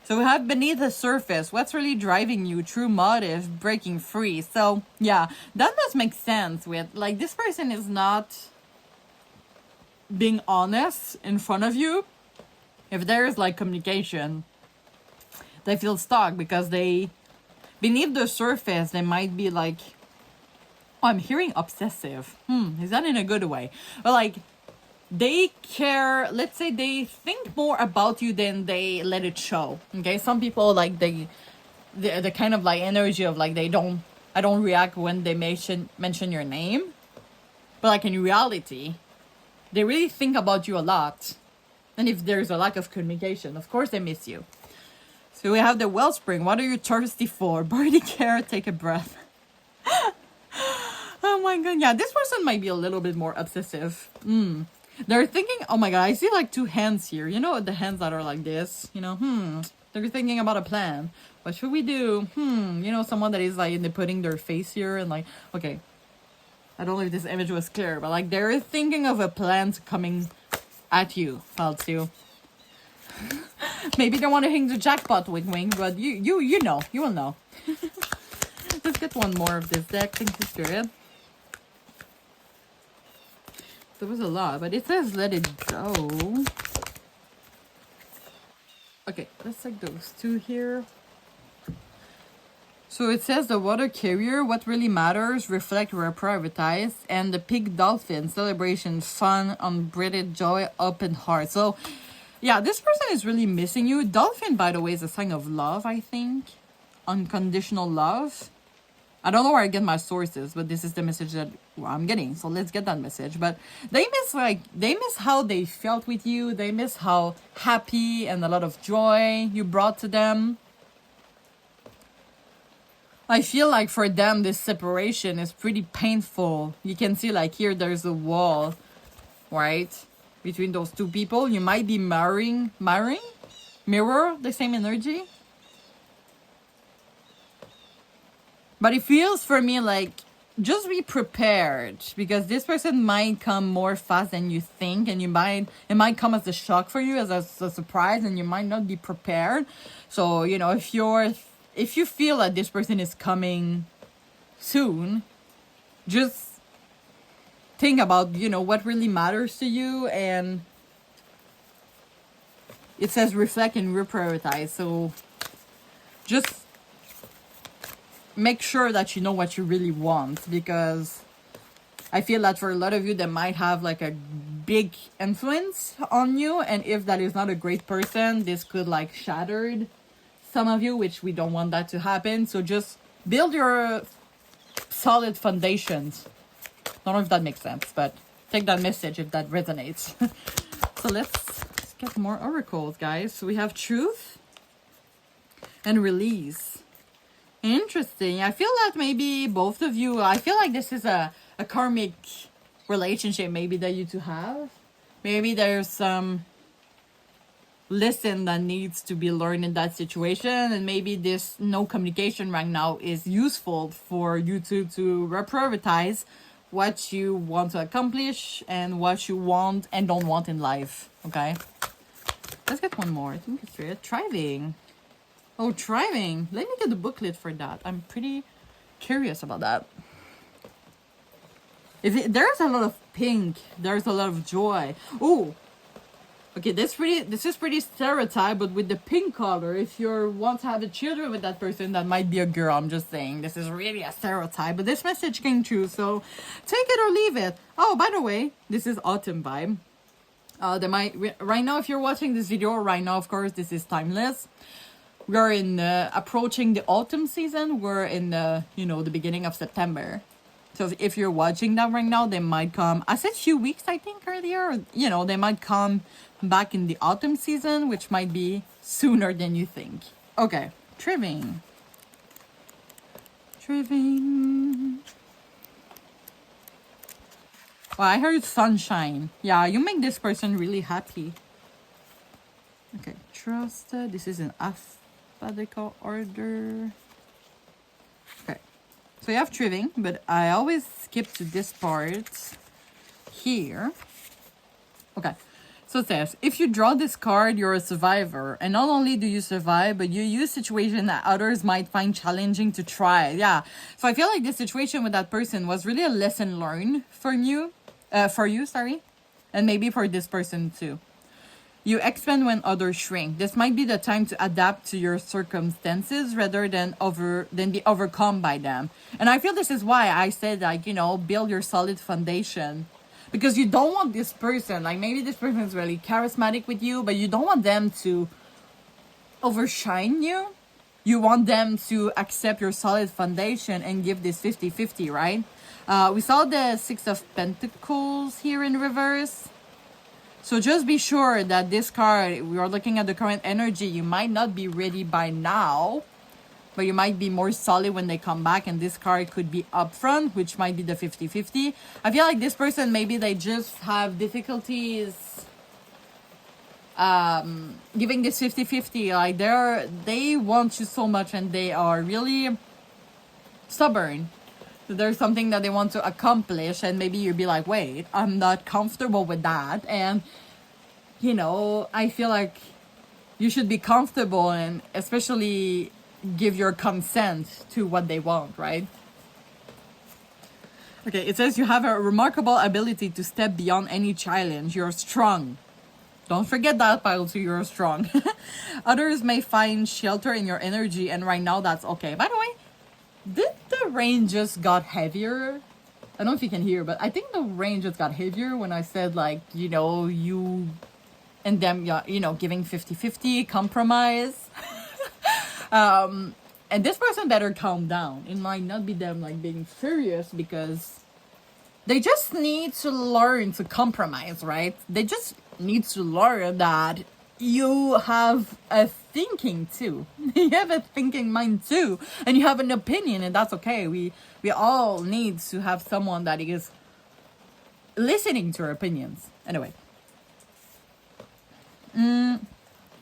So we have beneath the surface, what's really driving you, true motive, breaking free. So yeah, that does make sense with, like, this person is not being honest in front of you. If there is like communication, they feel stuck because beneath the surface, they might be like, oh, I'm hearing obsessive. Is that in a good way? But like, they care, let's say they think more about you than they let it show. Okay, some people, like, the kind of like energy of like, I don't react when they mention your name. But like in reality, they really think about you a lot. And if there's a lack of communication, of course they miss you. So we have the wellspring. What are you thirsty for? Birdie care, take a breath. Oh my god, yeah, this person might be a little bit more obsessive. They're thinking, oh my god, I see like two hands here. You know, the hands that are like this, you know, they're thinking about a plan. What should we do? You know, someone that is like putting their face here and like, okay, I don't know if this image was clear, but like they're thinking of a plan coming at you, Pile 2. Maybe they want to hang the jackpot with wing, but you know, you will know. Let's get one more of this deck. Thank you, Spirit. There was a lot, but it says let it go. Okay, let's take those two here. So it says the water carrier, what really matters, reflect where prioritized, and the pig dolphin, celebration, fun, unbridled joy, open heart. So yeah, this person is really missing you. Dolphin, by the way, is a sign of love, I think. Unconditional love. I don't know where I get my sources, but this is the message that I'm getting. So let's get that message. But they miss how they felt with you. They miss how happy and a lot of joy you brought to them. I feel like for them, this separation is pretty painful. You can see like here, there's a wall, right? Between those two people. You might be mirror the same energy. But it feels for me like just be prepared, because this person might come more fast than you think, and it might come as a shock for you, as a surprise, and you might not be prepared. So, you know, if you feel that this person is coming soon, just think about, you know, what really matters to you. And it says reflect and reprioritize. So just make sure that you know what you really want, because I feel that for a lot of you, they might have like a big influence on you. And if that is not a great person, this could like shatter some of you, which we don't want that to happen. So just build your solid foundations. I don't know if that makes sense, but take that message if that resonates. So let's get more oracles, guys. So we have truth and release. Interesting. I feel that maybe both of you, I feel like this is a karmic relationship maybe that you two have. Maybe there's some lesson that needs to be learned in that situation, and maybe this no communication right now is useful for you two to reprioritize what you want to accomplish and what you want and don't want in life. Okay, let's get one more. I think it's right. Thriving. Oh, thriving. Let me get the booklet for that. I'm pretty curious about that. There's a lot of pink. There's a lot of joy. Oh, okay. This is pretty stereotype, but with the pink color, if you want to have a children with that person, that might be a girl. I'm just saying, this is really a stereotype, but this message came true. So take it or leave it. Oh, by the way, this is autumn vibe. Right now, if you're watching this video right now, of course, this is timeless. We're in approaching the autumn season. We're in the beginning of September. So if you're watching that right now, they might come. I said few weeks, I think earlier. They might come back in the autumn season, which might be sooner than you think. Okay, thriving. Well, I heard sunshine. Yeah, you make this person really happy. Okay, trust. This is an alphabetical order. Okay, so you have thriving, but I always skip to this part here. Okay, so it says, if you draw this card, you're a survivor. And not only do you survive, but you use situation that others might find challenging to try. Yeah, so I feel like this situation with that person was really a lesson learned for you, and maybe for this person too. You expand when others shrink. This might be the time to adapt to your circumstances rather than be overcome by them. And I feel this is why I said, like, build your solid foundation. Because you don't want this person, like maybe this person is really charismatic with you, but you don't want them to overshine you. You want them to accept your solid foundation and give this 50-50, right? We saw the Six of Pentacles here in reverse. So just be sure that this card, we are looking at the current energy, you might not be ready by now, but you might be more solid when they come back, and this card could be upfront, which might be the 50-50. I feel like this person, maybe they just have difficulties giving this 50-50. Like they want you so much and they are really stubborn. So there's something that they want to accomplish, and maybe you'll be like, wait, I'm not comfortable with that. And, I feel like you should be comfortable and especially give your consent to what they want, right? Okay, it says you have a remarkable ability to step beyond any challenge. You're strong. Don't forget that, pile two, you're strong. Others may find shelter in your energy, and right now that's okay. By the way, Did the rain just got heavier? I don't know if you can hear, but I think the rain just got heavier when I said, like, you and them, giving 50-50 compromise. And this person better calm down. It might not be them, like, being furious, because they just need to learn to compromise, right? They just need to learn that you have a thinking too. You have a thinking mind too, and you have an opinion, and that's okay. We all need to have someone that is listening to our opinions. Anyway, it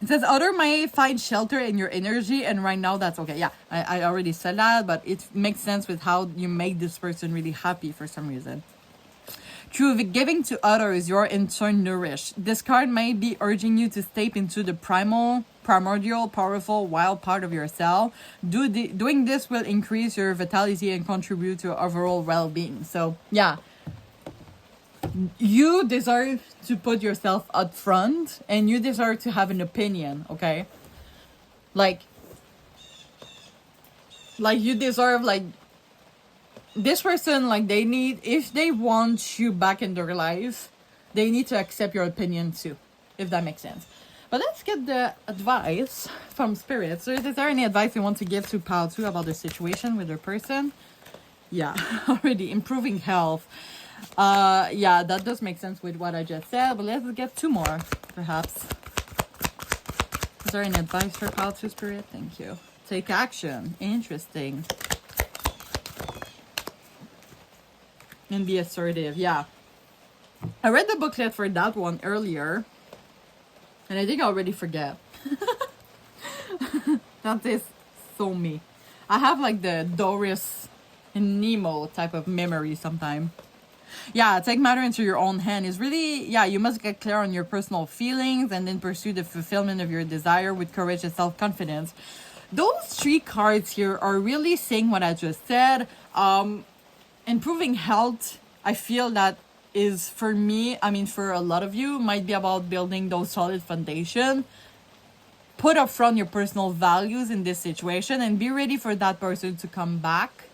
says other may find shelter in your energy, and right now that's okay. Yeah, I already said that, but it makes sense with how you make this person really happy for some reason. Through giving to others, you're in turn nourished. This card may be urging you to step into the primordial, powerful, wild part of yourself. Doing this will increase your vitality and contribute to overall well-being. So, yeah. You deserve to put yourself up front, and you deserve to have an opinion, okay? Like you deserve, like, this person, like, if they want you back in their life, they need to accept your opinion too, if that makes sense. But let's get the advice from Spirit. So is there any advice you want to give to Pal 2 about the situation with their person? Yeah, already improving health. Yeah, that does make sense with what I just said, but let's get 2 more, perhaps. Is there any advice for Pal 2, Spirit? Thank you. Take action. Interesting. And be assertive. Yeah. I read the booklet for that one earlier, and I think I already forget. That is so me. I have, like, the Doris and Nemo type of memory sometimes. Yeah, take matter into your own hand is really, yeah, you must get clear on your personal feelings and then pursue the fulfillment of your desire with courage and self-confidence. Those 3 cards here are really saying what I just said. Improving health, I feel that is, for me, I mean, for a lot of you, might be about building those solid foundation. Put up front your personal values in this situation and be ready for that person to come back.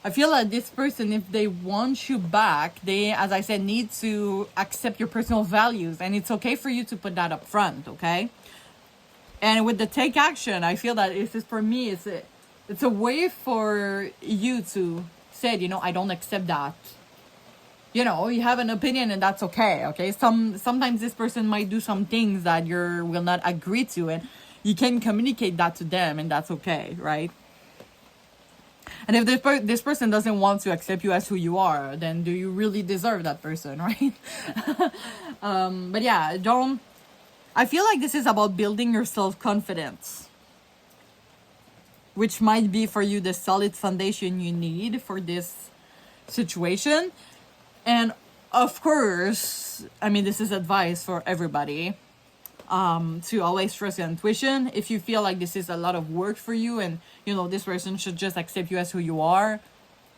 I feel like this person, if they want you back, they, as I said, need to accept your personal values, and it's okay for you to put that up front, okay? And with the take action, I feel that this is, for me, it's a way for you to say, I don't accept that. You have an opinion, and that's okay, okay? Sometimes this person might do some things that you will not agree to, and you can communicate that to them, and that's okay, right? And if this person doesn't want to accept you as who you are, then do you really deserve that person, right? But yeah, I feel like this is about building your self-confidence, which might be for you the solid foundation you need for this situation. And of course, I mean, this is advice for everybody, to always trust your intuition. If you feel like this is a lot of work for you, and this person should just accept you as who you are,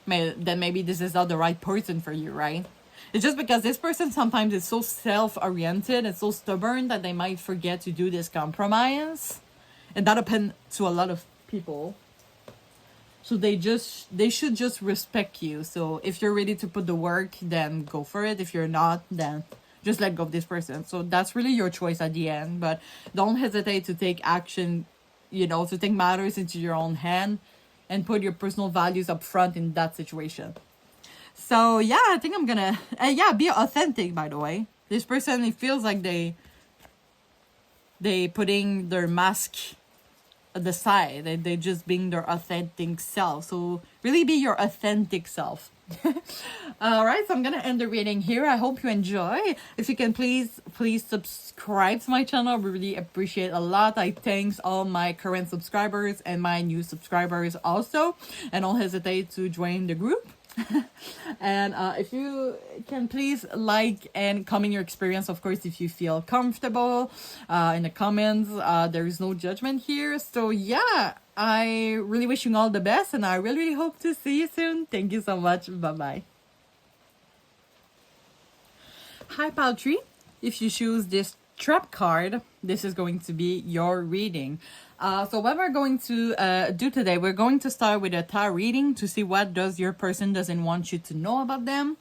then maybe this is not the right person for you, right? It's just because this person sometimes is so self-oriented and so stubborn that they might forget to do this compromise, and that happens to a lot of people. So they should just respect you. So if you're ready to put the work, then go for it. If you're not, then just let go of this person. So that's really your choice at the end. But don't hesitate to take action, to take matters into your own hand and put your personal values up front in that situation. So yeah, I think I'm gonna, be authentic, by the way. This person, it feels like they putting their mask at the side. They just being their authentic self. So really be your authentic self. Alright, so I'm gonna end the reading here. I hope you enjoy. If you can please subscribe to my channel, I really appreciate a lot. I thanks all my current subscribers and my new subscribers also, and don't hesitate to join the group. And if you can please like and comment your experience, of course, if you feel comfortable, in the comments. There is no judgment here. So yeah, I really wish you all the best, and I really hope to see you soon. Thank you so much. Bye bye. Hi Paltry, if you choose this trap card, this is going to be your reading. So what we're going to do today, we're going to start with a tarot reading to see what does your person doesn't want you to know about them.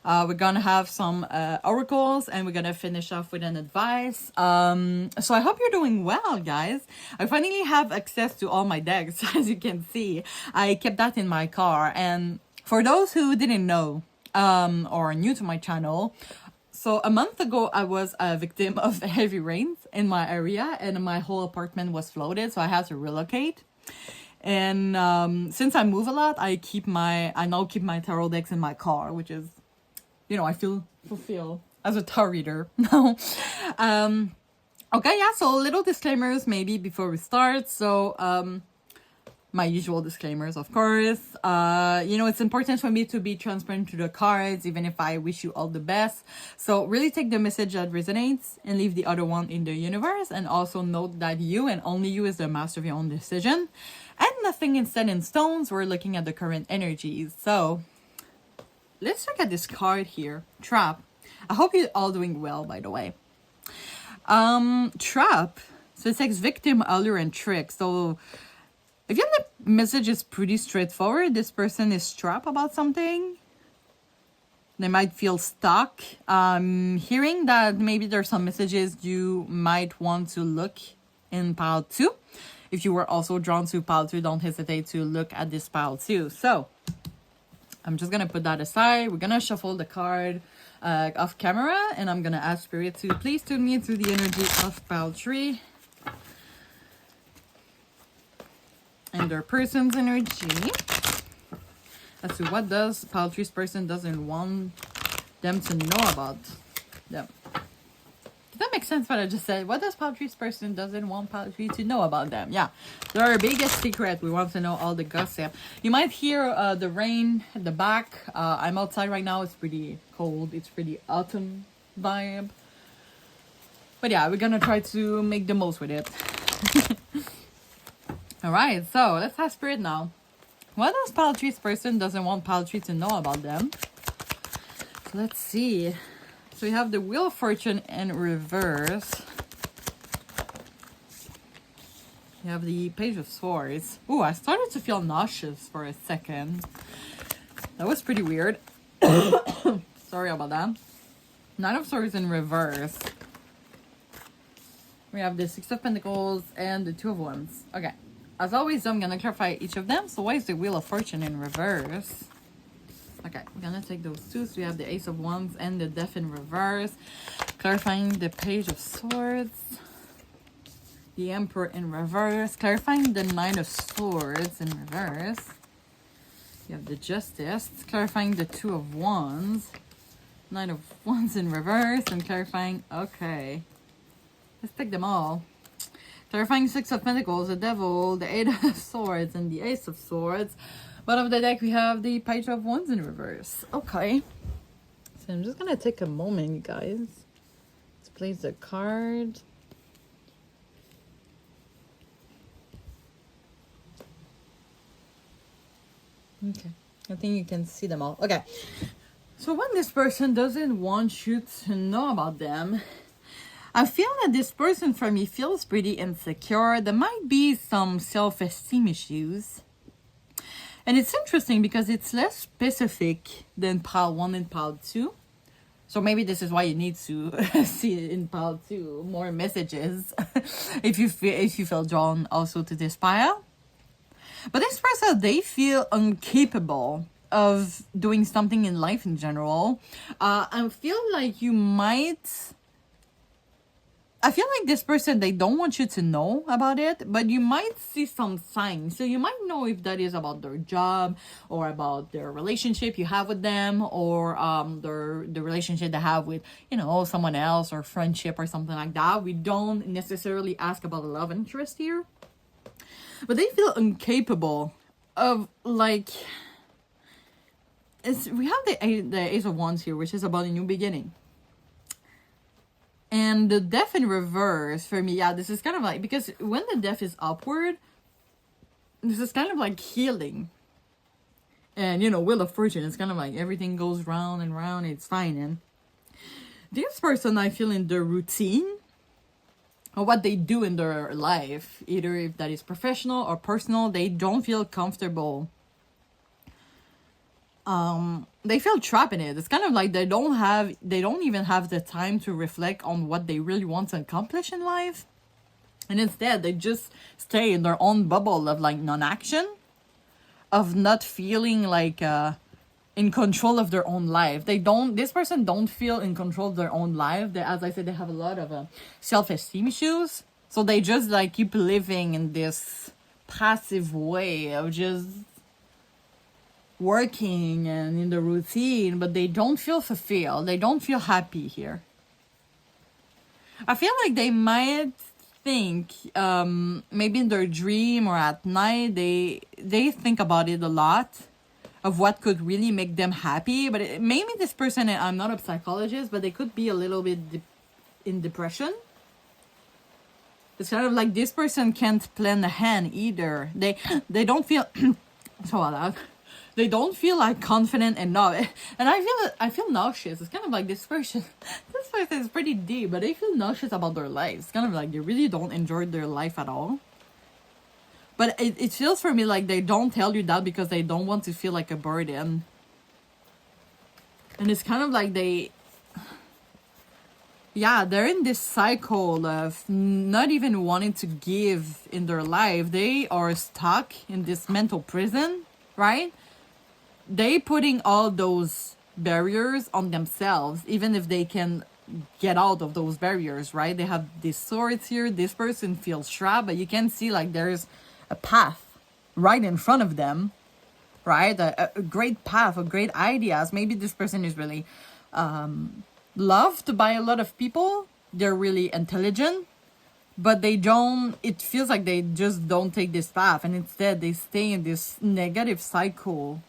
We're gonna have some oracles, and we're gonna finish off with an advice. So I hope you're doing well, guys. I finally have access to all my decks, as you can see. I kept that in my car, and for those who didn't know or are new to my channel, so a month ago, I was a victim of heavy rains in my area, and my whole apartment was flooded, so I had to relocate. And since I move a lot, I now keep my tarot decks in my car, which is, you know, I feel fulfilled as a tarot reader now. Okay, yeah. So little disclaimers maybe before we start. So my usual disclaimers, of course. You know, it's important for me to be transparent to the cards, even if I wish you all the best. So really take the message that resonates and leave the other one in the universe. And also note that you and only you is the master of your own decision. And nothing is set in stones. We're looking at the current energies. So let's look at this card here. Trap. I hope you're all doing well, by the way. Trap. So it says victim, allure, and trick. So if your message is pretty straightforward, this person is trapped about something. They might feel stuck. Hearing that maybe there's some messages you might want to look in pile 2. If you were also drawn to pile 2, don't hesitate to look at this pile 2. So I'm just going to put that aside. We're going to shuffle the card off camera, and I'm going to ask Spirit to please tune me to the energy of pile 3. And their person's energy. As to what does pile 3's person doesn't want them to know about them. Does that make sense what I just said? What does pile 3's person doesn't want pile 3 to know about them? Yeah, their biggest secret. We want to know all the gossip. You might hear the rain at the back. I'm outside right now. It's pretty cold. It's pretty autumn vibe. But yeah, we're gonna try to make the most with it. Alright, so let's have Spirit now. What does pile 3's person doesn't want pile 3 to know about them? So let's see. So we have the Wheel of Fortune in reverse. You have the Page of Swords. Ooh, I started to feel nauseous for a second. That was pretty weird. Sorry about that. Nine of Swords in reverse. We have the Six of Pentacles and the Two of Wands. Okay. As always, I'm gonna clarify each of them. So why is the Wheel of Fortune in reverse? Okay, we're gonna take those two. So we have the Ace of Wands and the Death in reverse. Clarifying the Page of Swords. The Emperor in reverse. Clarifying the Nine of Swords in reverse. You have the Justice. Clarifying the Two of Wands. Nine of Wands in reverse. And clarifying, okay. Let's take them all. Clarifying Six of Pentacles, the Devil, the Eight of Swords, and the Ace of Swords. Bottom of the deck, we have the Page of Wands in reverse. Okay. So I'm just going to take a moment, you guys, to place the card. Okay. I think you can see them all. Okay. So when this person doesn't want you to know about them, I feel that this person for me feels pretty insecure. There might be some self-esteem issues. And it's interesting because it's less specific than pile 1 and pile 2. So maybe this is why you need to see in pile 2 more messages if you feel drawn also to this pile. But this person, they feel incapable of doing something in life in general. I feel like I feel like this person, they don't want you to know about it, but you might see some signs. So you might know if that is about their job or about their relationship you have with them, or the relationship they have with, you know, someone else, or friendship or something like that. We don't necessarily ask about a love interest here. But they feel incapable of, like, we have the Ace of Wands here, which is about a new beginning. And the Death in reverse, for me, yeah, this is kind of like, because when the Death is upward, this is kind of like healing. And, you know, Wheel of Fortune, it's kind of like everything goes round and round, it's fine. And this person, I feel in the routine. or what they do in their life, either if that is professional or personal, they don't feel comfortable. They feel trapped in it. It's kind of like they don't even have the time to reflect on what they really want to accomplish in life. And instead, they just stay in their own bubble of like non-action, of not feeling like in control of their own life. This person don't feel in control of their own life. They, as I said, they have a lot of self-esteem issues. So they just like keep living in this passive way of just working and in the routine, but they don't feel fulfilled. They don't feel happy here. I feel like they might think maybe in their dream or at night they think about it a lot of what could really make them happy, but maybe this person, I'm not a psychologist, but they could be a little bit in depression. It's kind of like this person can't plan ahead either. They don't feel they don't feel like confident enough, and I feel nauseous. It's kind of like this person is pretty deep, but they feel nauseous about their life. It's kind of like they really don't enjoy their life at all. But it feels for me like they don't tell you that because they don't want to feel like a burden. And it's kind of like they're in this cycle of not even wanting to give in their life. They are stuck in this mental prison, right? They putting all those barriers on themselves, even if they can get out of those barriers, right? They have these swords here. This person feels trapped, but you can see like there's a path right in front of them, right? A great path of great ideas. Maybe this person is really loved by a lot of people. They're really intelligent, but it feels like they just don't take this path, and instead they stay in this negative cycle.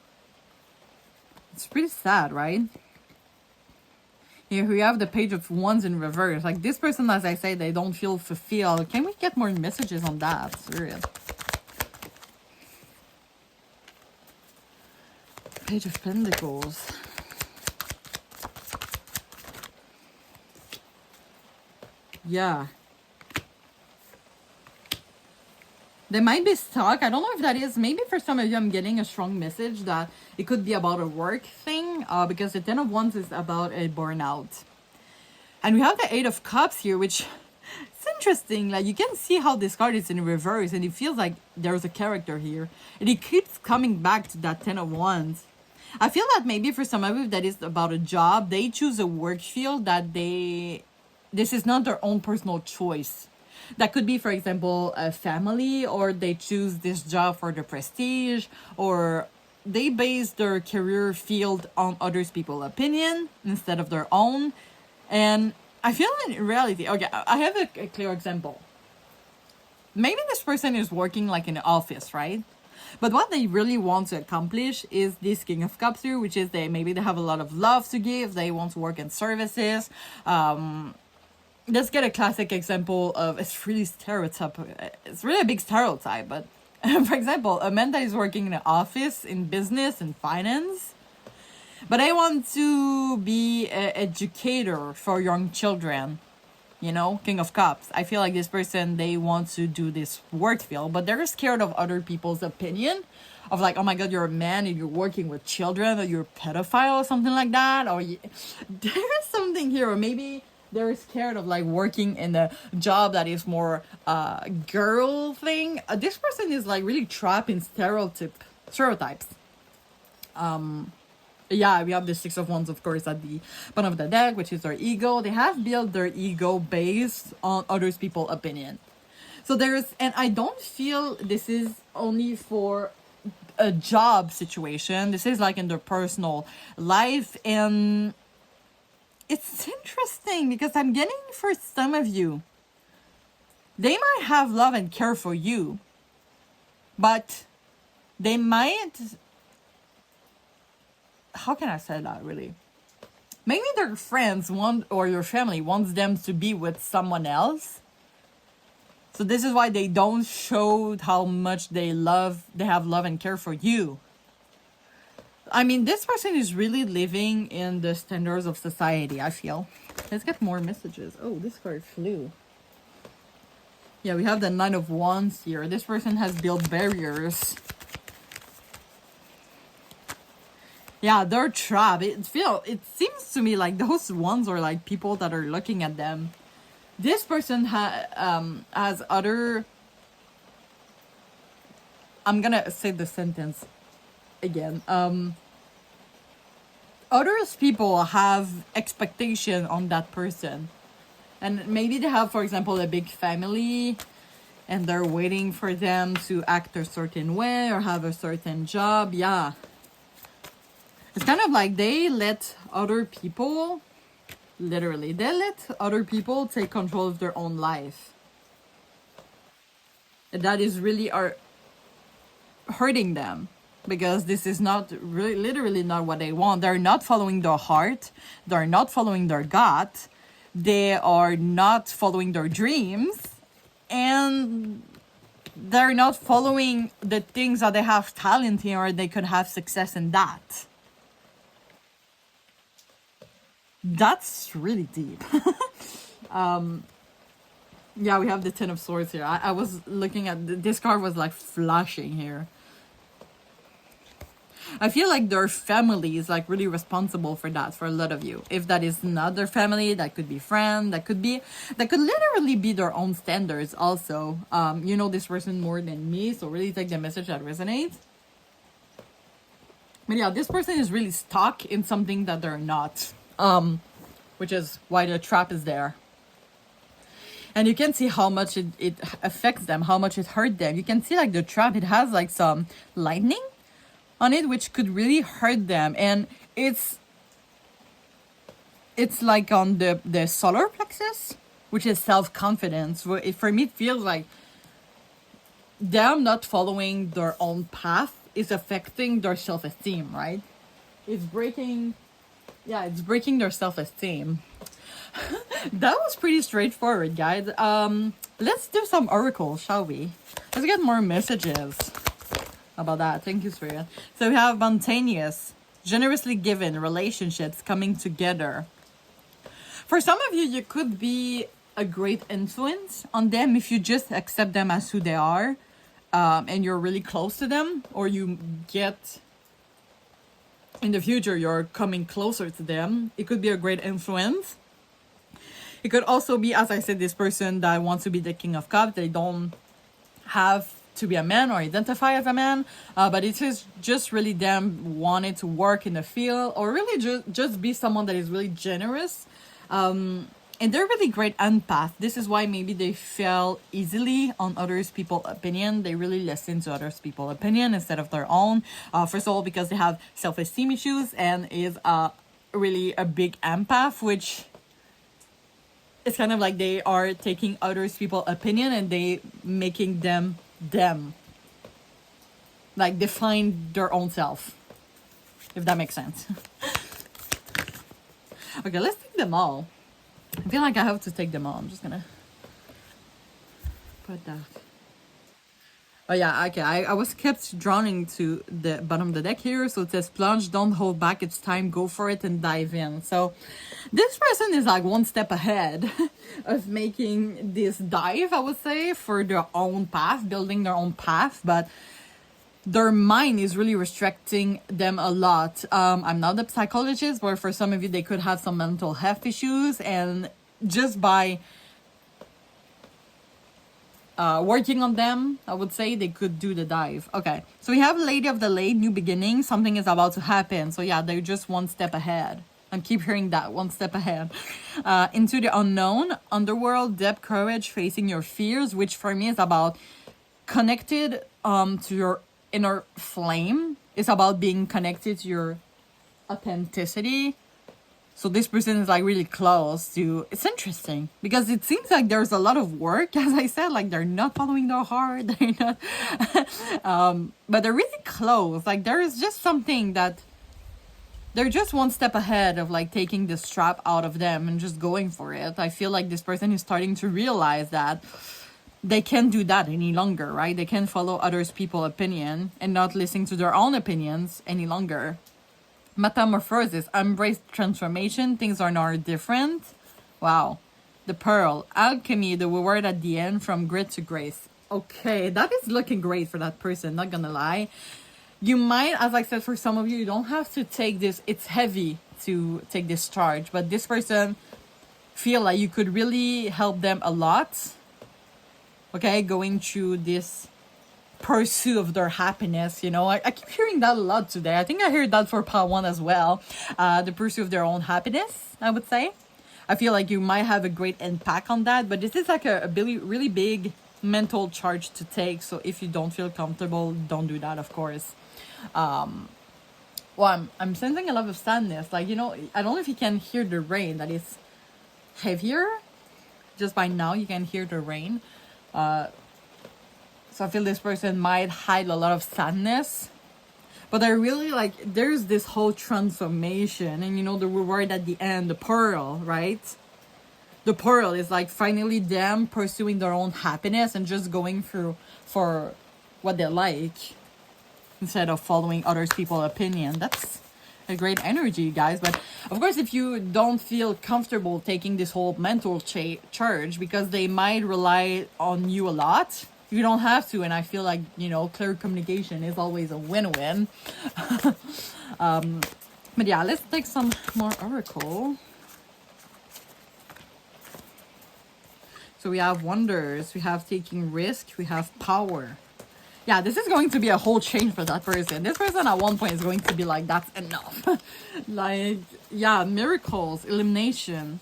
It's pretty sad, right? Here we have the page of wands in reverse. Like this person, as I say, they don't feel fulfilled. Can we get more messages on that? Serious. Page of Pentacles. Yeah. They might be stuck. I don't know if that is. Maybe for some of you, I'm getting a strong message that it could be about a work thing. Because the Ten of Wands is about a burnout. And we have the Eight of Cups here, which it's interesting. Like you can see how this card is in reverse. And it feels like there's a character here. And it keeps coming back to that Ten of Wands. I feel that maybe for some of you that is about a job. They choose a work field that this is not their own personal choice. That could be, for example, a family, or they choose this job for the prestige, or they base their career field on others people's opinion instead of their own. And I feel in reality, okay, I have a clear example. Maybe this person is working like in an office, right? But what they really want to accomplish is this King of Cups here, which is maybe they have a lot of love to give. They want to work in services. Let's get a classic example of, it's really a big stereotype, but for example, a man that is working in an office, in business and finance, but I want to be an educator for young children, King of Cups. I feel like this person, they want to do this work field, but they're scared of other people's opinion of like, oh my God, you're a man and you're working with children, or you're a pedophile or something like that, or there's something here, or maybe they're scared of like working in a job that is more girl thing. This person is like really trapped in stereotypes. Yeah, we have the Six of Wands, of course, at the bottom of the deck, which is their ego. They have built their ego based on others people's opinion. So and I don't feel this is only for a job situation. This is like in their personal life, and it's interesting because I'm getting, for some of you, they might have love and care for you, but they might, how can I say that really? Maybe their friends or your family wants them to be with someone else. So this is why they don't show how much they have love and care for you. I mean, this person is really living in the standards of society, I feel. Let's get more messages. Oh, this card flew. Yeah, we have the Nine of Wands here. This person has built barriers. Yeah, they're trapped. It seems to me like those ones are like people that are looking at them. This person has other. I'm gonna say the sentence again. Others people have expectation on that person, and maybe they have, for example, a big family, and they're waiting for them to act a certain way or have a certain job. Yeah. It's kind of like they let other people, literally, they let other people take control of their own life. And that is really hurting them, because this is not really, literally not what they want. They're not following their heart. They're not following their gut. They are not following their dreams. And they're not following the things that they have talent in, or they could have success in that. That's really deep. Yeah, we have the Ten of Swords here. I was looking at this card was like flashing here. I feel like their family is like really responsible for that for a lot of you. If that is not their family, that could be friend, that could literally be their own standards also. You know this person more than me, so really take the message that resonates. But yeah, this person is really stuck in something that they're not. Which is why the trap is there. And you can see how much it affects them, how much it hurt them. You can see like the trap, it has like some lightning on it, which could really hurt them. And it's like on the solar plexus, which is self-confidence. For me, it feels like them not following their own path is affecting their self-esteem, right? It's breaking their self-esteem. That was pretty straightforward, guys. Let's do some oracles, shall we? Let's get more messages about that. Thank you, Spirit. So we have spontaneous, generously given relationships coming together. For some of you, you could be a great influence on them if you just accept them as who they are, and you're really close to them, or you get... in the future, you're coming closer to them. It could be a great influence. It could also be, as I said, this person that wants to be the King of Cups. They don't have to be a man or identify as a man, but it is just really them wanting to work in the field, or really just be someone that is really generous. And they're really great empath. This is why maybe they fell easily on others people's opinion. They really listen to others people's opinion instead of their own. First of all, because they have self-esteem issues, and is really a big empath, which it's kind of like they are taking others people's opinion and they making them like define their own self, if that makes sense. Okay, let's take them all. I feel like I have to take them all. I'm just gonna put that. Oh yeah, okay. I was kept drowning to the bottom of the deck here. So it says plunge, don't hold back. It's time, go for it and dive in. So this person is like one step ahead of making this dive, I would say, for their own path, building their own path. But their mind is really restricting them a lot. I'm not a psychologist, but for some of you, they could have some mental health issues. And just by working on them, I would say they could do the dive. Okay, so we have Lady of the Lake, new beginning. Something is about to happen. So yeah, they're just one step ahead. I keep hearing that, one step ahead. Into the unknown, underworld, depth, courage, facing your fears, which for me is about connected to your inner flame. It's about being connected to your authenticity. So this person is like really close to... It's interesting because it seems like there's a lot of work, as I said, like they're not following their heart. They're not, but they're really close. Like there is just something that they're just one step ahead of like taking the strap out of them and just going for it. I feel like this person is starting to realize that they can't do that any longer, right? They can't follow others people's opinion and not listen to their own opinions any longer. Metamorphosis, embrace transformation. Things are now different. Wow. The pearl, alchemy, the reward at the end, from grit to grace. Okay, that is looking great for that person, not gonna lie. You might, as I said, for some of you, you don't have to take this, it's heavy to take this charge, but this person feel like you could really help them a lot, okay, going through this pursuit of their happiness. You know, I keep hearing that a lot today. I think I heard that for part 1 as well. The pursuit of their own happiness, I would say. I feel like you might have a great impact on that, but this is like a really, really big mental charge to take. So if you don't feel comfortable, don't do that, of course. Well, I'm sensing a lot of sadness. Like, you know, I don't know if you can hear the rain that is heavier. Just by now, you can hear the rain. So I feel this person might hide a lot of sadness. But I really like, there's this whole transformation. And you know, the reward at the end, the pearl, right? The pearl is like finally them pursuing their own happiness and just going through for what they like, instead of following other people's opinion. That's a great energy, guys. But of course, if you don't feel comfortable taking this whole mental charge, because they might rely on you a lot, you don't have to. And I feel like, you know, clear communication is always a win-win. But yeah, let's take some more oracle. So we have wonders, we have taking risk, we have power. Yeah, this is going to be a whole change for that person. This person at one point is going to be like, that's enough. Like, yeah, miracles, elimination.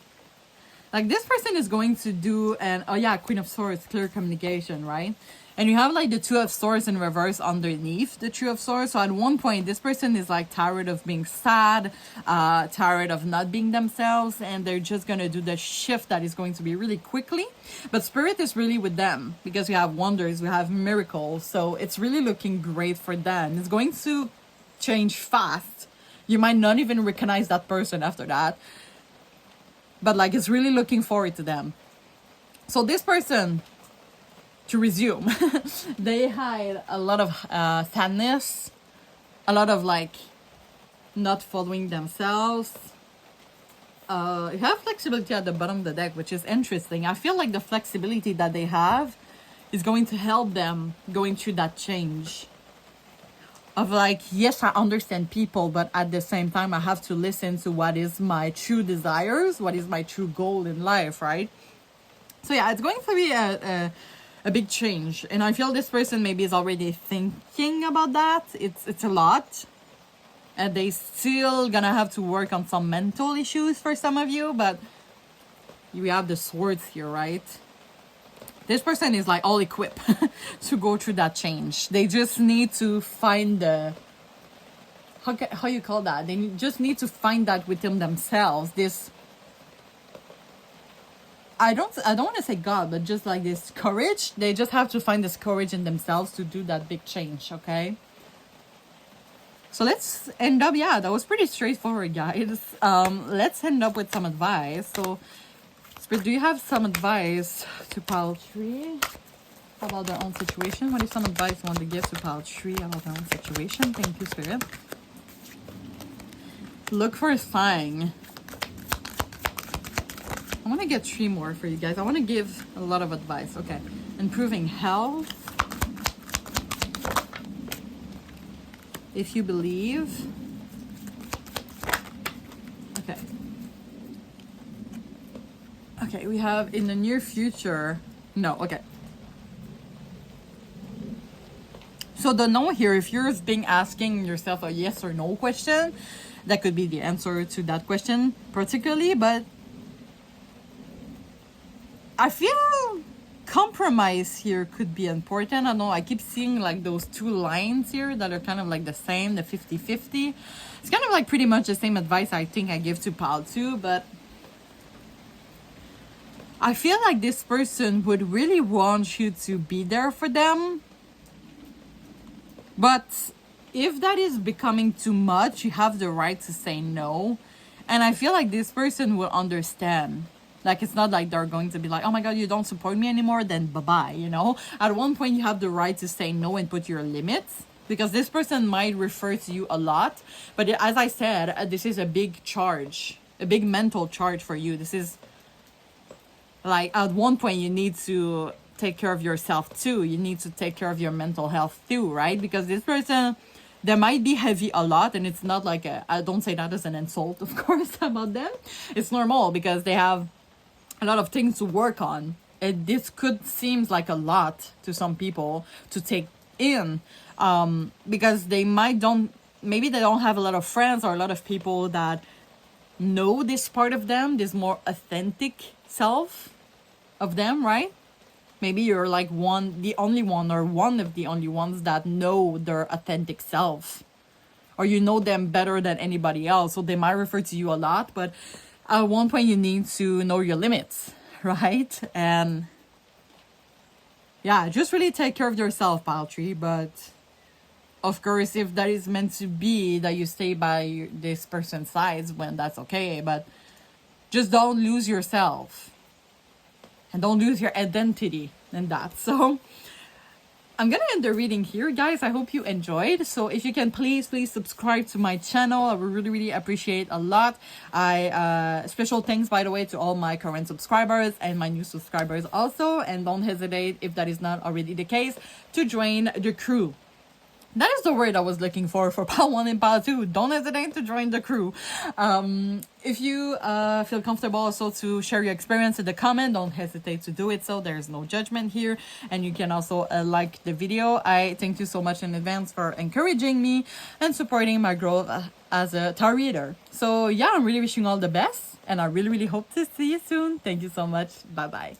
Like, this person is going to do an, oh yeah, Queen of Swords, clear communication, right? And you have like the Two of Swords in reverse underneath the Two of Swords. So at one point, this person is like tired of being sad, tired of not being themselves, and they're just going to do the shift that is going to be really quickly. But Spirit is really with them, because we have wonders, we have miracles. So it's really looking great for them. It's going to change fast. You might not even recognize that person after that. But like, it's really looking forward to them. So this person, to resume, they hide a lot of sadness, a lot of like not following themselves. You have flexibility at the bottom of the deck, which is interesting. I feel like the flexibility that they have is going to help them going through that change of like, yes, I understand people, but at the same time, I have to listen to what is my true desires, what is my true goal in life, right? So yeah, it's going to be a big change. And I feel this person maybe is already thinking about that. It's a lot. And they still gonna have to work on some mental issues for some of you, but we have the swords here, right? This person is like all equipped to go through that change. They just need to find the, how you call that? They just need to find that within themselves. This, I don't want to say God, but just like this courage. They just have to find this courage in themselves to do that big change, okay? So let's end up, yeah, that was pretty straightforward, guys. Let's end up with some advice. So, Spirit, do you have some advice to pile 3 about their own situation? What is some advice you want to give to pile 3 about their own situation? Thank you, Spirit. Look for a sign. I want to get 3 more for you guys. I want to give a lot of advice. Okay. Improving health. If you believe. Okay. Okay, we have in the near future. No, okay. So the no here, if you're being asking yourself a yes or no question, that could be the answer to that question particularly, but I feel compromise here could be important. I know I keep seeing like those 2 lines here that are kind of like the same, the 50-50. It's kind of like pretty much the same advice I think I give to pile 2, but I feel like this person would really want you to be there for them. But if that is becoming too much, you have the right to say no. And I feel like this person will understand. Like, it's not like they're going to be like, oh my God, you don't support me anymore, then bye-bye, you know? At one point, you have the right to say no and put your limits, because this person might refer to you a lot. But as I said, this is a big charge, a big mental charge for you. This is Like at one point you need to take care of yourself too. You need to take care of your mental health too, right? Because this person, they might be heavy a lot, and it's not like I don't say that as an insult, of course, about them. It's normal because they have a lot of things to work on. This could seems like a lot to some people to take in, because they might don't maybe they don't have a lot of friends or a lot of people that know this part of them, this more authentic self of them, right? Maybe you're like the only one, or one of the only ones that know their authentic self, or you know them better than anybody else. So they might refer to you a lot, but at one point you need to know your limits, right? And yeah, just really take care of yourself, Paltry. But of course, if that is meant to be that you stay by this person's sides, when that's okay. But just don't lose yourself. And don't lose your identity in that. So I'm gonna end the reading here, guys. I hope you enjoyed. So if you can please subscribe to my channel, I would really appreciate a lot. Special thanks, by the way, to all my current subscribers and my new subscribers also. And don't hesitate, if that is not already the case, to join the crew. That is the word I was looking for part 1 and part 2. Don't hesitate to join the crew. If you feel comfortable also to share your experience in the comment, don't hesitate to do it. So there's no judgment here. And you can also like the video. I thank you so much in advance for encouraging me and supporting my growth as a tarot reader. So yeah, I'm really wishing you all the best. And I really hope to see you soon. Thank you so much. Bye-bye.